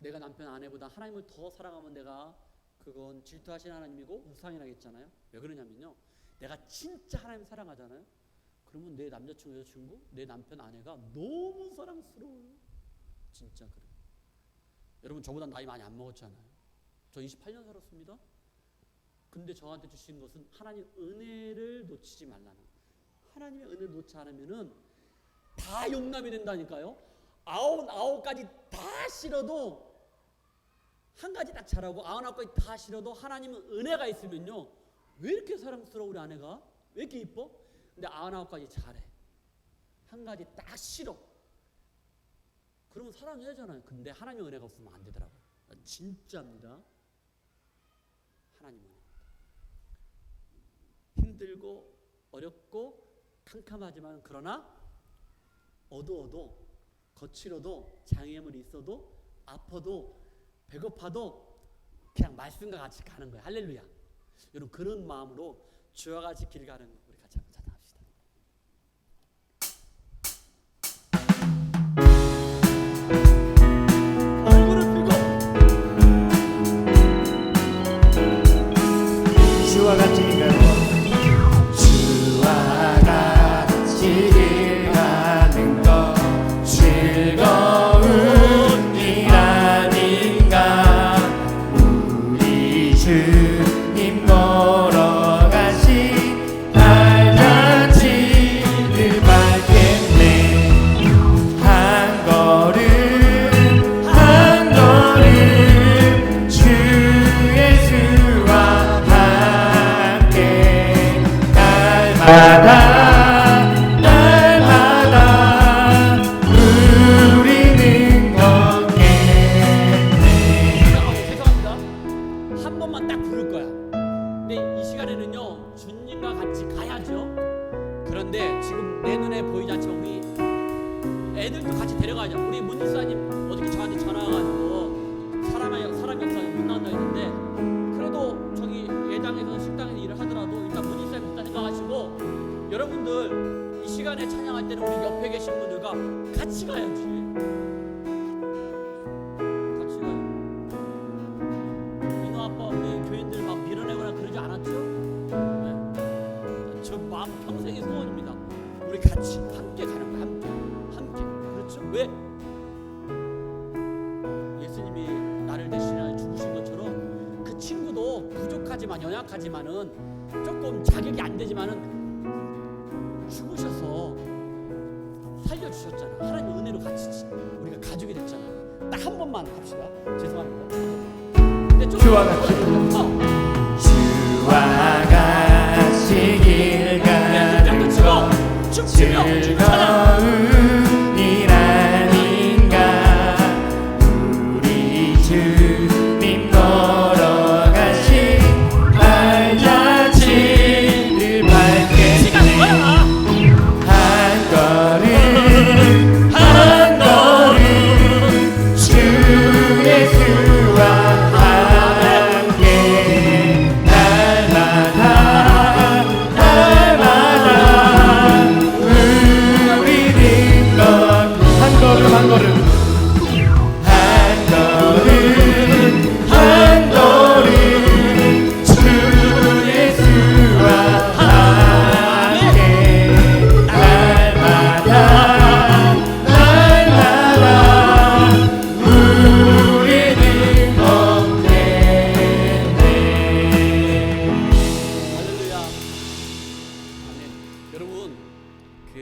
내가 남편 아내보다 하나님을 더 사랑하면 내가 그건 질투하신 하나님이고 우상이라겠잖아요. 왜 그러냐면요, 내가 진짜 하나님 사랑하잖아요. 그러면 내 남자친구, 여자친구, 내 남편, 아내가 너무 사랑스러워요. 진짜 그래요. 여러분, 저보다 나이 많이 안 먹었잖아요. 저 28년 살았습니다. 근데 저한테 주신 것은 하나님 은혜를 놓치지 말라는 거예요. 하나님의 은혜를 놓지 않으면은 다 용납이 된다니까요. 아홉 가지 다 싫어도 한 가지 딱 잘하고 99가지 다 싫어도 하나님은 은혜가 있으면요, 왜 이렇게 사랑스러워 우리 아내가? 왜 이렇게 이뻐? 근데 99가지 잘해. 한 가지 딱 싫어. 그러면 사랑해야잖아요. 근데 하나님의 은혜가 없으면 안 되더라고요. 진짜입니다. 하나님 은혜. 힘들고 어렵고 캄캄하지만 그러나 어두워도 거칠어도 장애물이 있어도 아파도 배고파도 그냥 말씀과 같이 가는 거예요. 할렐루야. 여러분, 그런 마음으로 주와 같이 길 가는 거 우리 같이 한번 찬양합시다. 얼굴을 펴고 주와 같이 길 가는 거. 주와 같이 길 가는 거 즐거운 일 아닌가. 우리 주님 걸어가신 날같이를 밝겠네. 한 걸음 한 걸음 주 예수와 함께 날마다 우리는 걷겠네. 죄송합니다. 한 번만 딱 부를 거야. 근데 이 시간에는요, 주님과 같이 가야죠. 그런데 지금 내 눈에 보이지 않지만 우리 애들도 같이 데려가죠. 우리 문지사님 어저께 저한테 전화 와가지고 사람이 없어서 못 나온다 했는데, 그래도 저기 예당에서 식당에서 일을 하더라도 일단 문지사님 일단 생각하시고, 여러분들 이 시간에 찬양할 때는 우리 옆에 계신 분들과 같이 가야지. 같이 가요. 민호 아빠 우리 교인들 막 밀어내거나 그러지 않았죠? 네. 저 마음 평생의 소원입니다. 우리 같이 함께 가는 거야. 함께. 그렇죠? 왜? 예수님이 나를 대신하여 죽으신 것처럼 그 친구도 부족하지만 연약하지만은 조금 자격이 안 되지만은 죽으셔서 살려주셨잖아. 하나님 은혜로 같이 우리가 가족이 됐잖아. 딱 한 번만 합시다. 죄송합니다. 근데 좀 주와 같이. 주와 같이 길 가는 거 즐거운 일 아닌가. 우리 주님 걸어가신 날같이를 밝겠네. 한 걸음 한 걸음 주 예수와 함께 날마다 우리는 한 걸음 한 걸음 한 걸음 주 예수와 함께 날마다 우리는 걷겠네. 할렐루야. 아멘. 여러분, 그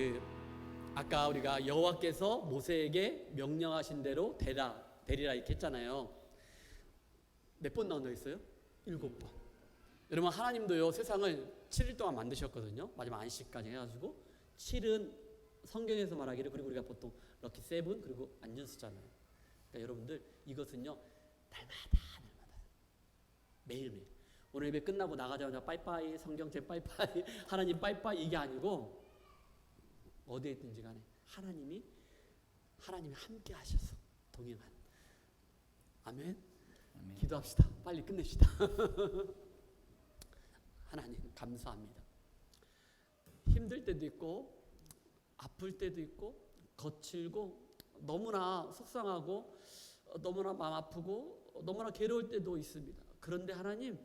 아까 우리가 여호와께서 모세에게 명령하신 대로 되리라 이렇게 했잖아요. 몇 번 나온다 했어요? 7번. 여러분, 하나님도요 세상을 7일 동안 만드셨거든요. 마지막 안식까지 해가지고 7은 성경에서 말하기를, 그리고 우리가 보통 럭키 세븐 그리고 안전수잖아요. 그러니까 여러분들 이것은요 날마다 매일매일. 오늘 예배 끝나고 나가자마자 빠이빠이 성경책 빠이빠이 하나님 빠이빠이 이게 아니고 어디에 있든지 간에 하나님이 함께 하셔서 동행한. 아멘. 아멘. 기도합시다. 빨리 끝냅시다. 하나님 감사합니다. 힘들 때도 있고 아플 때도 있고 거칠고 너무나 속상하고 너무나 마음 아프고 너무나 괴로울 때도 있습니다. 그런데 하나님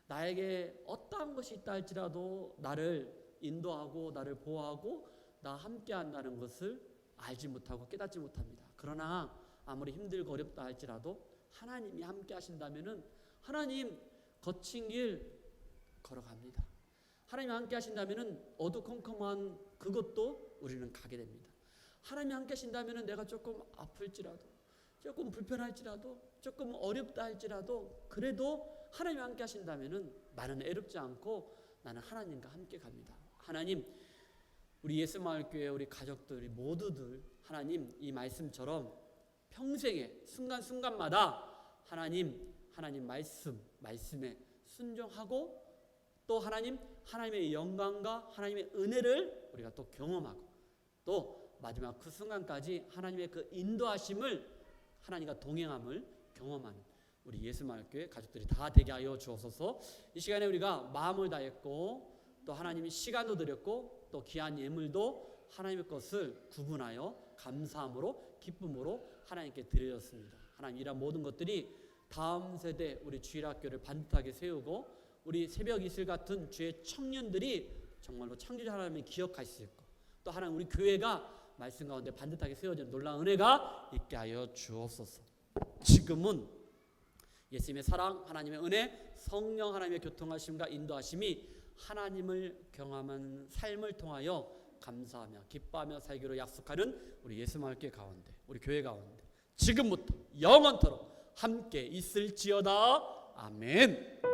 나에게 어떠한 것이 있다 할지라도 나를 인도하고 나를 보호하고 나 함께 한다는 것을 알지 못하고 깨닫지 못합니다. 그러나 아무리 힘들고 어렵다 할지라도 하나님이 함께 하신다면은 하나님 거친 길 걸어갑니다. 하나님이 함께 하신다면은 어두컴컴한 그것도 우리는 가게 됩니다. 하나님이 함께 하신다면은 내가 조금 아플지라도 조금 불편할지라도 조금 어렵다 할지라도 그래도 하나님이 함께 하신다면은 나는 애롭지 않고 나는 하나님과 함께 갑니다. 하나님 우리 예수마을교회 우리 가족들 모두들 하나님 이 말씀처럼 평생에 순간순간마다 하나님 말씀에 순종하고 또 하나님의 영광과 하나님의 은혜를 우리가 또 경험하고 또 마지막 그 순간까지 하나님의 그 인도하심을 하나님과 동행함을 경험하는 우리 예수마을교회 가족들이 다 되게 하여 주옵소서. 이 시간에 우리가 마음을 다했고 또 하나님이 시간도 드렸고 또 귀한 예물도 하나님의 것을 구분하여 감사함으로 기쁨으로 하나님께 드렸습니다. 하나님 이런 모든 것들이 다음 세대 우리 주일학교를 반듯하게 세우고 우리 새벽 이슬 같은 주의 청년들이 정말로 창조자 하나님을 기억할 수 있고 또 하나님 우리 교회가 말씀 가운데 반듯하게 세워지는 놀라운 은혜가 있게 하여 주옵소서. 지금은 예수님의 사랑, 하나님의 은혜, 성령 하나님의 교통하심과 인도하심이 하나님을 경험하는 삶을 통하여 감사하며 기뻐하며 살기로 약속하는 우리 예수마을교회 가운데 우리 교회 가운데 지금부터 영원토록 함께 있을지어다. 아멘.